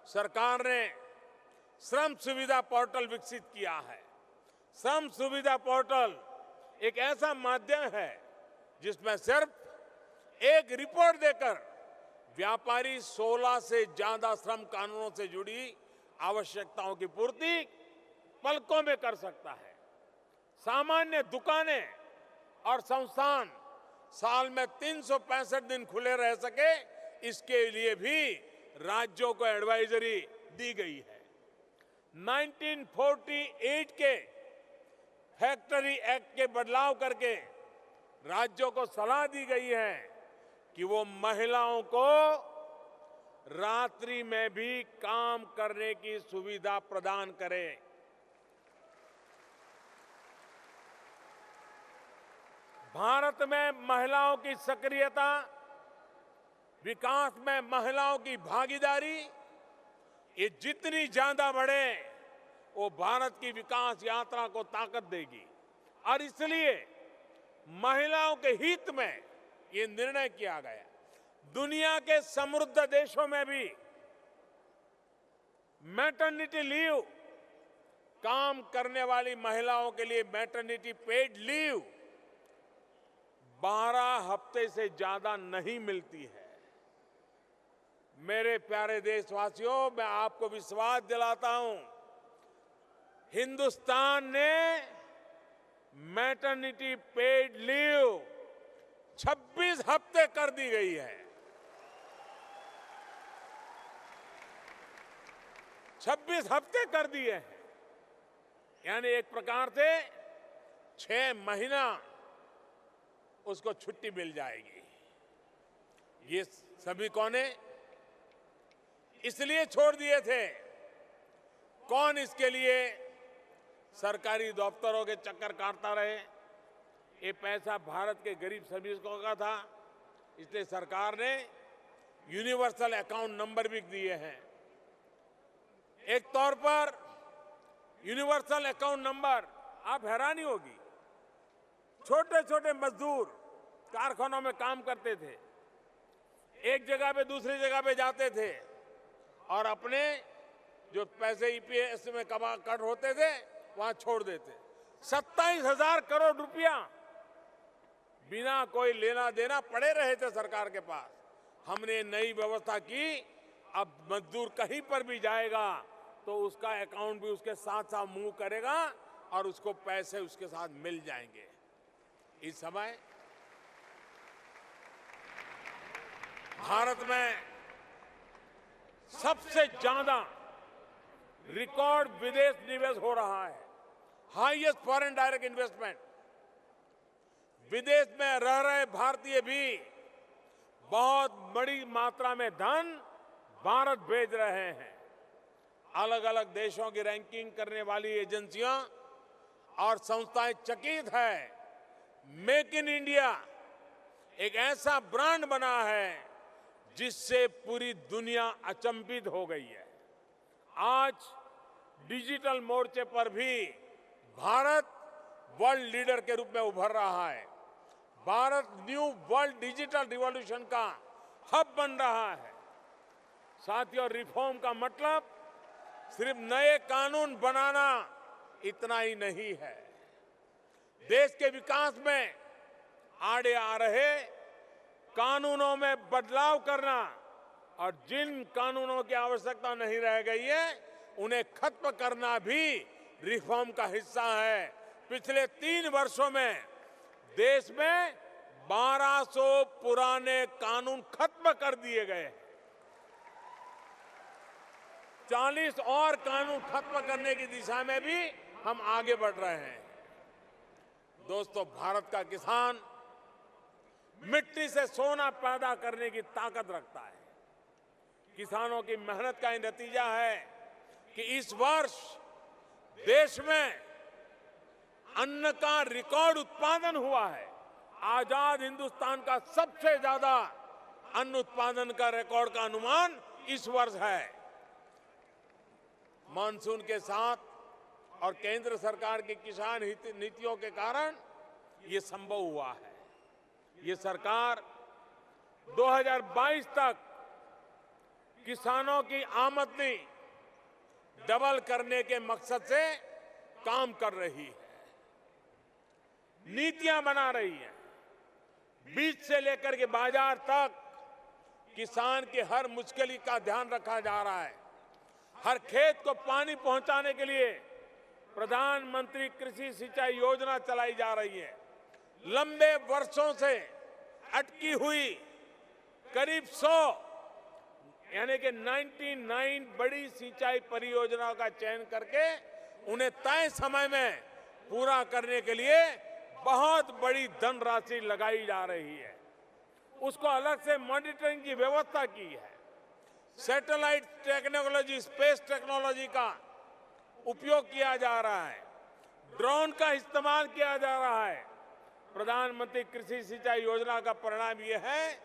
सरकार ने श्रम सुविधा पोर्टल विकसित किया है। श्रम सुविधा पोर्टल एक ऐसा माध्यम है जिसमें सिर्फ एक रिपोर्ट देकर व्यापारी 16 से ज्यादा श्रम कानूनों से जुड़ी आवश्यकताओं की पूर्ति पलकों में कर सकता है। सामान्य दुकानें और संस्थान साल में 365 दिन खुले रह सके, इसके लिए भी राज्यों को एडवाइजरी दी गई है। 1948 के फैक्ट्री एक्ट के बदलाव करके राज्यों को सलाह दी गई है कि वो महिलाओं को रात्रि में भी काम करने की सुविधा प्रदान करें। भारत में महिलाओं की सक्रियता, विकास में महिलाओं की भागीदारी, ये जितनी ज्यादा बढ़े वो भारत की विकास यात्रा को ताकत देगी। और इसलिए महिलाओं के हित में ये निर्णय किया गया। दुनिया के समृद्ध देशों में भी मैटरनिटी लीव, काम करने वाली महिलाओं के लिए मैटरनिटी पेड लीव 12 हफ्ते से ज्यादा नहीं मिलती है। मेरे प्यारे देशवासियों, मैं आपको विश्वास दिलाता हूं, हिंदुस्तान ने मैटरनिटी पेड लीव 26 हफ्ते कर दी गई है। 26 हफ्ते कर दिए हैं, यानी एक प्रकार से 6 महीना उसको छुट्टी मिल जाएगी। ये सभी कौने इसलिए छोड़ दिए थे? कौन इसके लिए सरकारी दफ्तरों के चक्कर काटता रहे? ये पैसा भारत के गरीब श्रमिकों का था, इसलिए सरकार ने यूनिवर्सल अकाउंट नंबर भी दिए हैं। एक तौर पर यूनिवर्सल अकाउंट नंबर, आप हैरानी होगी, छोटे छोटे मजदूर कारखानों में काम करते थे, एक जगह पे दूसरी जगह पे जाते थे और अपने जो पैसे ईपीएस में कट होते थे वहां छोड़ देते। 27,000 करोड़ रुपया बिना कोई लेना देना पड़े रहे थे सरकार के पास। हमने नई व्यवस्था की, अब मजदूर कहीं पर भी जाएगा तो उसका अकाउंट भी उसके साथ साथ मूव करेगा और उसको पैसे उसके साथ मिल जाएंगे। इस समय भारत में सबसे ज्यादा रिकॉर्ड विदेश निवेश हो रहा है, हाईएस्ट फॉरेन डायरेक्ट इन्वेस्टमेंट। विदेश में रह रहे भारतीय भी बहुत बड़ी मात्रा में धन भारत भेज रहे हैं। अलग अलग देशों की रैंकिंग करने वाली एजेंसियां और संस्थाएं चकित है। मेक इन इंडिया एक ऐसा ब्रांड बना है जिससे पूरी दुनिया अचंभित हो गई है। आज डिजिटल मोर्चे पर भी भारत वर्ल्ड लीडर के रूप में उभर रहा है। Bharat new world digital revolution का हब बन रहा है। साथियों, रिफॉर्म का मतलब सिर्फ नए कानून बनाना इतना ही नहीं है। देश के विकास में आड़े आ रहे कानूनों में बदलाव करना और जिन कानूनों की आवश्यकता नहीं रह गई है उन्हें खत्म करना भी रिफॉर्म का हिस्सा है। पिछले 3 वर्षों में देश में 1200 पुराने कानून खत्म कर दिए गए, 40 और कानून खत्म करने की दिशा में भी हम आगे बढ़ रहे हैं। दोस्तों, भारत का किसान मिट्टी से सोना पैदा करने की ताकत रखता है। किसानों की मेहनत का ये नतीजा है कि इस वर्ष देश में अन्न का रिकॉर्ड उत्पादन हुआ है। आजाद हिंदुस्तान का सबसे ज्यादा अन्न उत्पादन का रिकॉर्ड का अनुमान इस वर्ष है। मानसून के साथ और केंद्र सरकार की किसान हित नीतियों के कारण ये संभव हुआ है। ये सरकार 2022 तक किसानों की आमदनी डबल करने के मकसद से काम कर रही है, नीतियां बना रही है। बीज से लेकर के बाजार तक किसान की हर मुश्किल का ध्यान रखा जा रहा है। हर खेत को पानी पहुंचाने के लिए प्रधानमंत्री कृषि सिंचाई योजना चलाई जा रही है। लंबे वर्षों से अटकी हुई करीब 100 यानी कि 99 बड़ी सिंचाई परियोजनाओं का चयन करके उन्हें तय समय में पूरा करने के लिए बहुत बड़ी धनराशि लगाई जा रही है। उसको अलग से मॉनिटरिंग की व्यवस्था की है। सैटेलाइट टेक्नोलॉजी, स्पेस टेक्नोलॉजी का उपयोग किया जा रहा है। ड्रोन का इस्तेमाल किया जा रहा है। प्रधानमंत्री कृषि सिंचाई योजना का परिणाम यह है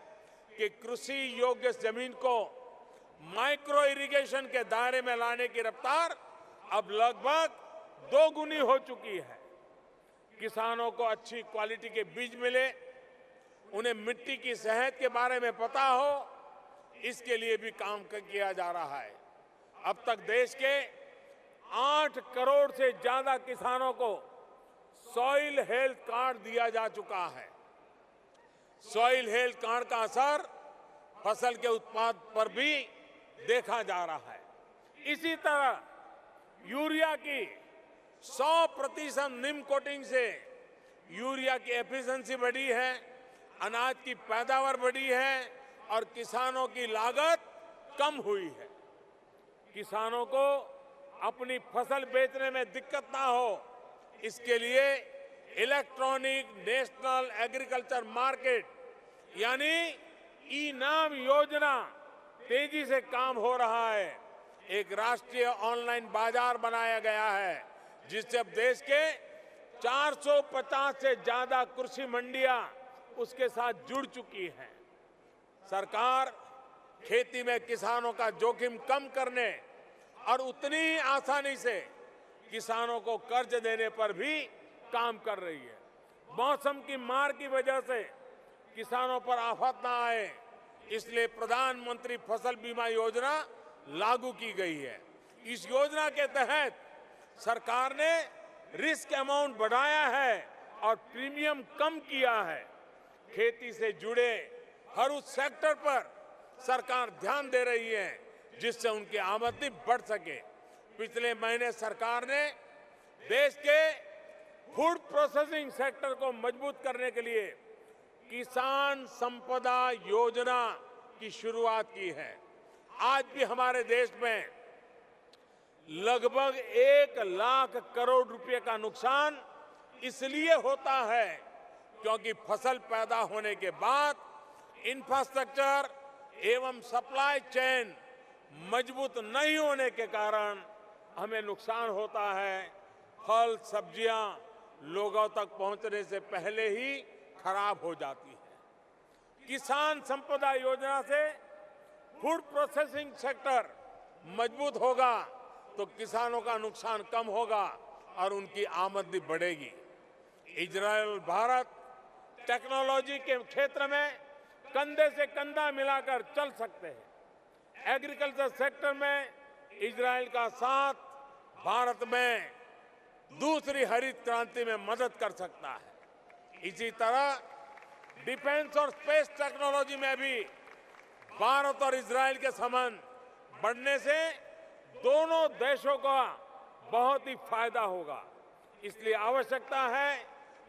कि कृषि योग्य जमीन को माइक्रो इरिगेशन के दायरे में लाने की रफ्तार अब लगभग 2 गुनी हो चुकी है। किसानों को अच्छी क्वालिटी के बीज मिले, उन्हें मिट्टी की सेहत के बारे में पता हो, इसके लिए भी काम किया जा रहा है। अब तक देश के 8 करोड़ से ज्यादा किसानों को सॉइल हेल्थ कार्ड दिया जा चुका है। सॉइल हेल्थ कार्ड का असर फसल के उत्पाद पर भी देखा जा रहा है। इसी तरह यूरिया की 100% निम कोटिंग से यूरिया की एफिशिएंसी बढ़ी है, अनाज की पैदावार बढ़ी है और किसानों की लागत कम हुई है। किसानों को अपनी फसल बेचने में दिक्कत ना हो, इसके लिए इलेक्ट्रॉनिक नेशनल एग्रीकल्चर मार्केट यानी ई-नाम योजना तेजी से काम हो रहा है। एक राष्ट्रीय ऑनलाइन बाजार बनाया गया है जिससे अब देश के 450 से ज्यादा कृषि मंडियां उसके साथ जुड़ चुकी हैं। सरकार खेती में किसानों का जोखिम कम करने और उतनी आसानी से किसानों को कर्ज देने पर भी काम कर रही है। मौसम की मार की वजह से किसानों पर आफत ना आए, इसलिए प्रधानमंत्री फसल बीमा योजना लागू की गई है। इस योजना के तहत सरकार ने रिस्क अमाउंट बढ़ाया है और प्रीमियम कम किया है। खेती से जुड़े हर उस सेक्टर पर सरकार ध्यान दे रही है जिससे उनकी आमदनी बढ़ सके। पिछले महीने सरकार ने देश के फूड प्रोसेसिंग सेक्टर को मजबूत करने के लिए किसान संपदा योजना की शुरुआत की है। आज भी हमारे देश में लगभग 1 लाख करोड़ रुपए का नुकसान इसलिए होता है क्योंकि फसल पैदा होने के बाद इंफ्रास्ट्रक्चर एवं सप्लाई चेन मजबूत नहीं होने के कारण हमें नुकसान होता है। फल सब्जियां लोगों तक पहुंचने से पहले ही खराब हो जाती है। किसान संपदा योजना से फूड प्रोसेसिंग सेक्टर मजबूत होगा तो किसानों का नुकसान कम होगा और उनकी आमदनी बढ़ेगी। इजराइल भारत टेक्नोलॉजी के क्षेत्र में कंधे से कंधा मिलाकर चल सकते हैं। एग्रीकल्चर सेक्टर में इजराइल का साथ भारत में दूसरी हरित क्रांति में मदद कर सकता है। इसी तरह डिफेंस और स्पेस टेक्नोलॉजी में भी भारत और इजराइल के संबंध बढ़ने से दोनों देशों का बहुत ही फायदा होगा। इसलिए आवश्यकता है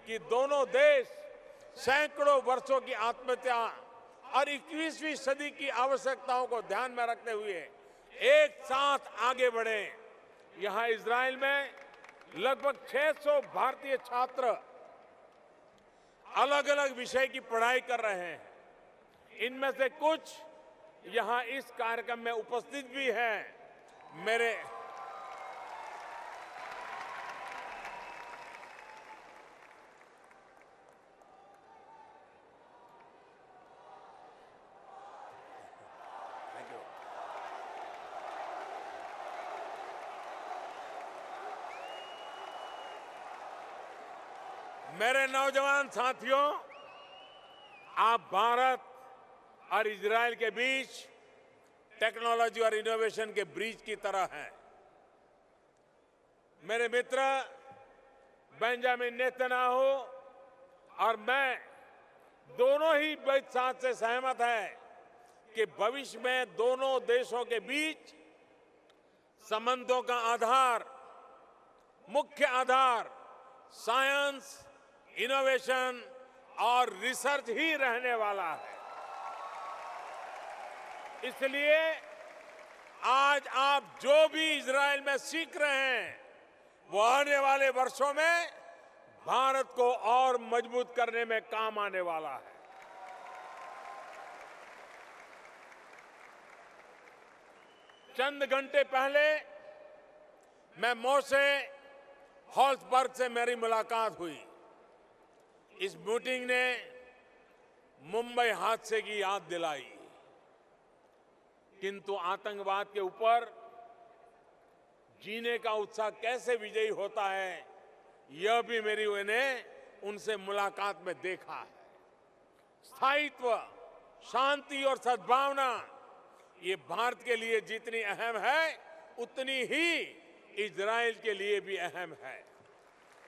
कि दोनों देश सैकड़ों वर्षों की आत्महत्या और 21वीं सदी की आवश्यकताओं को ध्यान में रखते हुए एक साथ आगे बढ़े। यहां इजराइल में लगभग 600 भारतीय छात्र अलग अलग विषय की पढ़ाई कर रहे हैं। इनमें से कुछ यहां इस कार्यक्रम में उपस्थित भी हैं। मेरे नौजवान साथियों, आप भारत और इजराइल के बीच टेक्नोलॉजी और इनोवेशन के ब्रिज की तरह हैं। मेरे मित्र बेंजामिन नेतन्याहू और मैं दोनों ही इस बात से सहमत हैं कि भविष्य में दोनों देशों के बीच संबंधों का आधार, मुख्य आधार साइंस, इनोवेशन और रिसर्च ही रहने वाला है। इसलिए आज आप जो भी इजराइल में सीख रहे हैं वो आने वाले वर्षों में भारत को और मजबूत करने में काम आने वाला है। चंद घंटे पहले मैं मोशे हॉल्सबर्ग से मेरी मुलाकात हुई। इस मीटिंग ने मुंबई हादसे की याद दिलाई, किंतु आतंकवाद के ऊपर जीने का उत्साह कैसे विजयी होता है यह भी मैंने उनसे मुलाकात में देखा है। स्थायित्व, शांति और सद्भावना ये भारत के लिए जितनी अहम है उतनी ही इजराइल के लिए भी अहम है।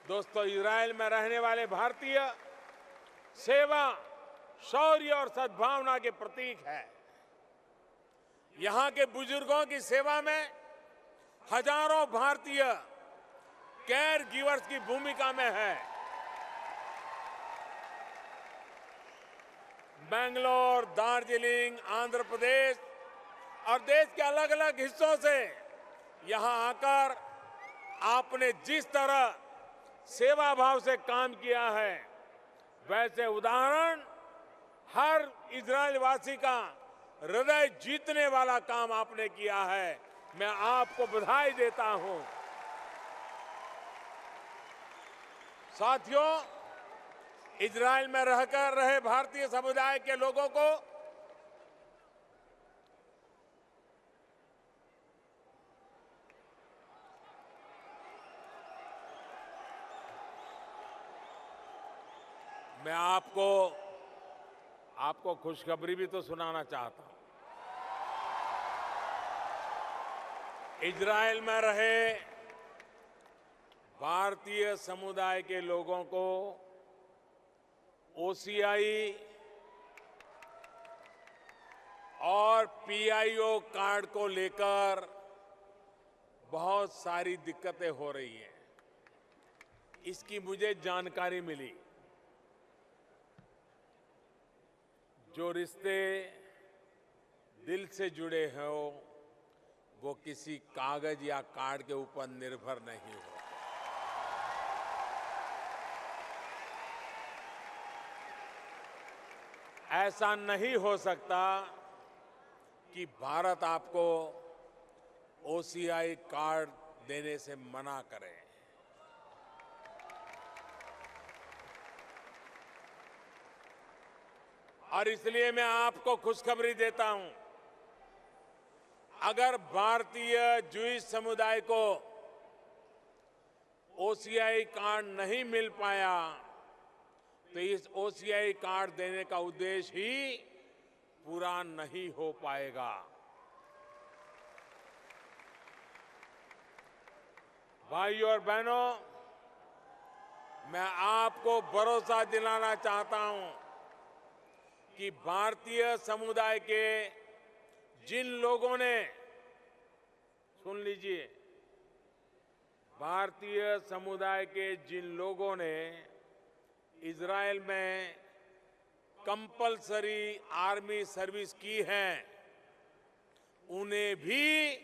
दोस्तों, इजराइल में रहने वाले भारतीय सेवा, शौर्य और सद्भावना के प्रतीक है। यहां के बुजुर्गों की सेवा में हजारों भारतीय केयर गिवर्स की भूमिका में है। बेंगलोर, दार्जिलिंग, आंध्र प्रदेश और देश के अलग अलग हिस्सों से यहां आकर आपने जिस तरह सेवा भाव से काम किया है, वैसे उदाहरण हर इजराइल वासी का हृदय जीतने वाला काम आपने किया है। मैं आपको बधाई देता हूं। साथियों, इजराइल में रहकर रहे भारतीय समुदाय के लोगों को मैं आपको खुशखबरी भी तो सुनाना चाहता हूं। इजराइल में रहे भारतीय समुदाय के लोगों को ओसीआई और पीआईओ कार्ड को लेकर बहुत सारी दिक्कतें हो रही हैं। इसकी मुझे जानकारी मिली। जो रिश्ते दिल से जुड़े हो वो किसी कागज या कार्ड के ऊपर निर्भर नहीं होते। ऐसा नहीं हो सकता कि भारत आपको ओसीआई कार्ड देने से मना करे। और इसलिए मैं आपको खुशखबरी देता हूं, अगर भारतीय ज्यूइश समुदाय को ओसीआई कार्ड नहीं मिल पाया तो इस ओसीआई कार्ड देने का उद्देश्य ही पूरा नहीं हो पाएगा। भाइयों और बहनों, मैं आपको भरोसा दिलाना चाहता हूं कि भारतीय समुदाय के जिन लोगों ने, सुन लीजिए, भारतीय समुदाय के जिन लोगों ने इजराइल में कंपलसरी आर्मी सर्विस की है, उन्हें भी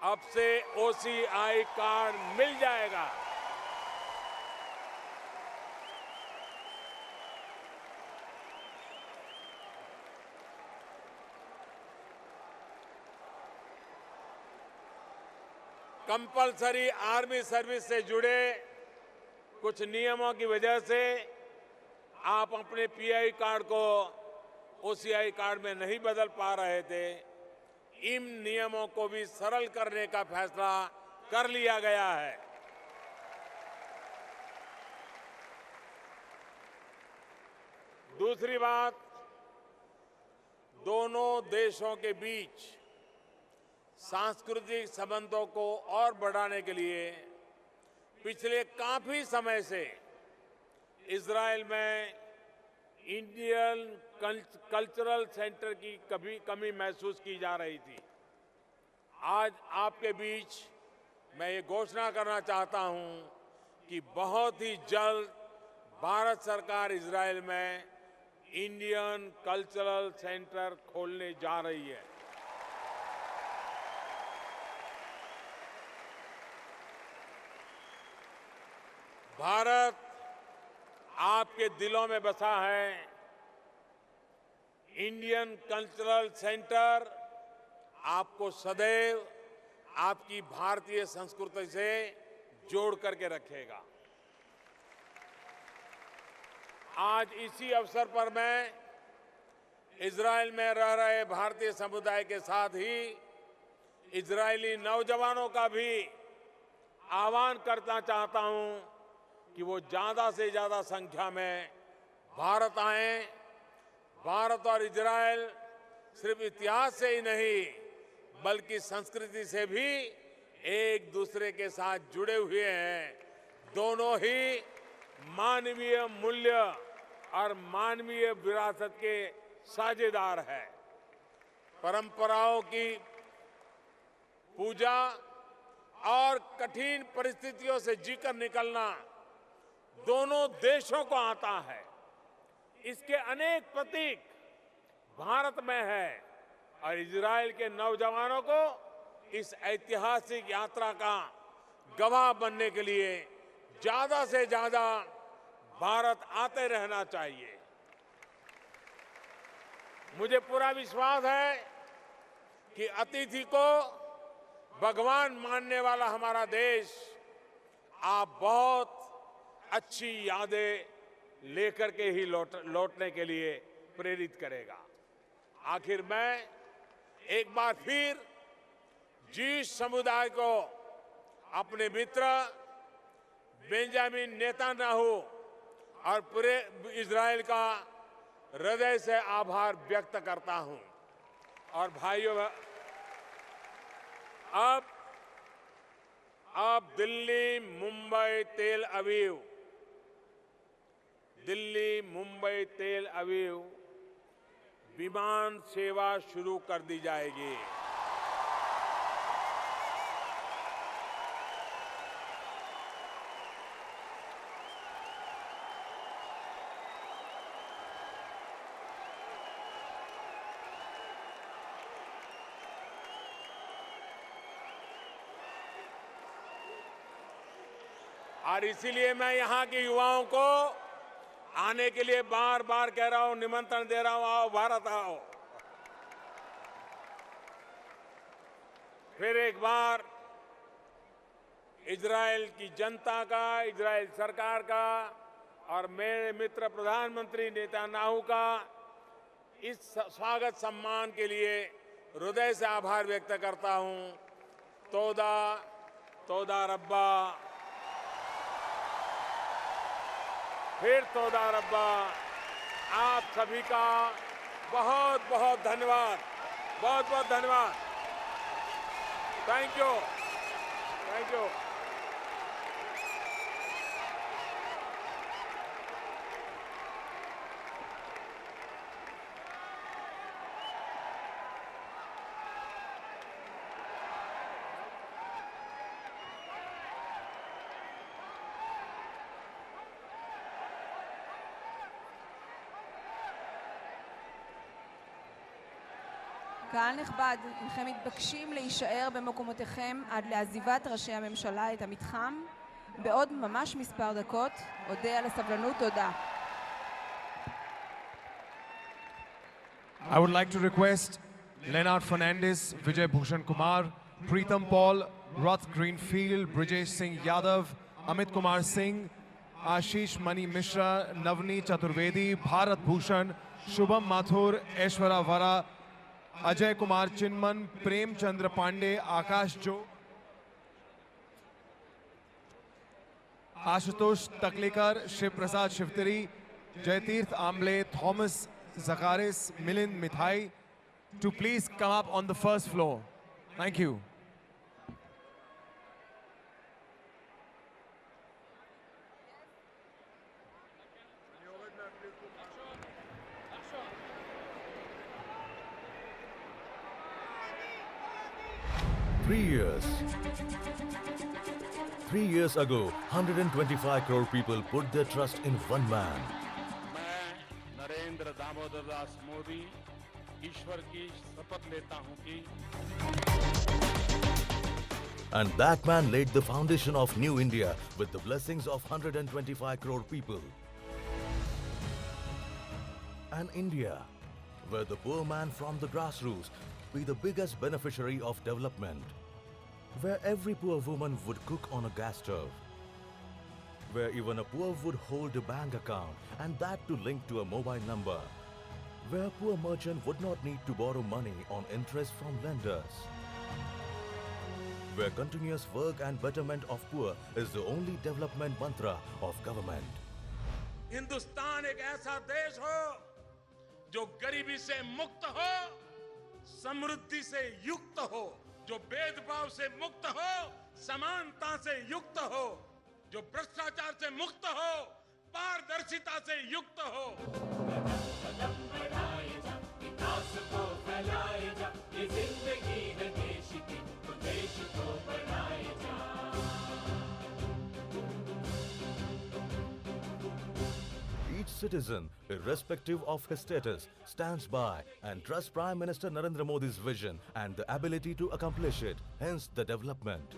अब से ओसीआई कार्ड मिल जाएगा। कंपलसरी आर्मी सर्विस से जुड़े कुछ नियमों की वजह से आप अपने पीआई कार्ड को ओसीआई कार्ड में नहीं बदल पा रहे थे। इन नियमों को भी सरल करने का फैसला कर लिया गया है। दूसरी बात, दोनों देशों के बीच सांस्कृतिक संबंधों को और बढ़ाने के लिए पिछले काफी समय से इजराइल में इंडियन कल्चरल सेंटर की कमी महसूस की जा रही थी। आज आपके बीच मैं ये घोषणा करना चाहता हूं कि बहुत ही जल्द भारत सरकार इजराइल में इंडियन कल्चरल सेंटर खोलने जा रही है। भारत आपके दिलों में बसा है। इंडियन कल्चरल सेंटर आपको सदैव आपकी भारतीय संस्कृति से जोड़ करके रखेगा। आज इसी अवसर पर मैं इजराइल में रह रहे भारतीय समुदाय के साथ ही इजरायली नौजवानों का भी आह्वान करना चाहता हूं कि वो ज्यादा से ज्यादा संख्या में भारत आएं। भारत और इजरायल सिर्फ इतिहास से ही नहीं बल्कि संस्कृति से भी एक दूसरे के साथ जुड़े हुए हैं। दोनों ही मानवीय मूल्य और मानवीय विरासत के साझेदार हैं। परंपराओं की पूजा और कठिन परिस्थितियों से जीकर निकलना दोनों देशों को आता है। इसके अनेक प्रतीक भारत में है और इजराइल के नौजवानों को इस ऐतिहासिक यात्रा का गवाह बनने के लिए ज्यादा से ज्यादा भारत आते रहना चाहिए। मुझे पूरा विश्वास है कि अतिथि को भगवान मानने वाला हमारा देश आप बहुत अच्छी यादें लेकर के ही लौटने के लिए प्रेरित करेगा। आखिर मैं एक बार फिर जीविश समुदाय को अपने मित्र बेंजामिन नेतान्याहू और पूरे इजराइल का हृदय से आभार व्यक्त करता हूं। और भाइयों, अब दिल्ली, मुंबई, तेल अवीव, दिल्ली, मुंबई, तेल अवीव विमान सेवा शुरू कर दी जाएगी। और इसीलिए मैं यहाँ के युवाओं को आने के लिए बार बार कह रहा हूं, निमंत्रण दे रहा हूं, आओ भारत आओ। फिर एक बार इजराइल की जनता का, इजराइल सरकार का और मेरे मित्र प्रधानमंत्री नेतान्याहू का इस स्वागत सम्मान के लिए हृदय से आभार व्यक्त करता हूं। तोदा, तोदा रब्बा, फिर तोदा रब्बा। आप सभी का बहुत बहुत धन्यवाद, बहुत बहुत धन्यवाद। Thank you, thank you. קהל נכבד, אינכם מתבקשים להישאר במקומותיכם עד לעזיבת ראשי הממשלה את המתחם. בעוד ממש מספר דקות. אודה על הסבלנות, תודה. I would like to request Leonard Fernandez, Vijay Bhushan Kumar, Preetam Paul, Ruth Greenfield, Brijesh Singh Yadav, Amit Kumar Singh, Ashish Mani Mishra, Navni Chaturvedi, Bharat Bhushan, Shubham Mathur, Aishwarya Vara, Ajay Kumar Chinman, Prem Chandra Pandey, Akash Jo, Ashutosh Taklekar, Shiv Prasad Shivtari, Jaitirth Amble, Thomas Zakaris, Milind Mithai, to please come up on the first floor. Thank you. 3 years. 3 years ago, 125 crore people put their trust in one man. मैं नरेंद्र दामोदर दास मोदी ईश्वर की शपथ लेता हूं कि And that man laid the foundation of New India with the blessings of 125 crore people. An India where the poor man from the grassroots be the biggest beneficiary of development. Where every poor woman would cook on a gas stove. Where even a poor would hold a bank account and that to link to a mobile number. Where poor merchant would not need to borrow money on interest from lenders. Where continuous work and betterment of poor is the only development mantra of government. Hindustan एक ऐसा देश हो जो गरीबी से मुक्त हो, समृद्धि से युक्त हो, जो भेदभाव से मुक्त हो, समानता से युक्त हो, जो भ्रष्टाचार से मुक्त हो, पारदर्शिता से युक्त हो। Each citizen, irrespective of his status, stands by and trusts Prime Minister Narendra Modi's vision and the ability to accomplish it, hence the development.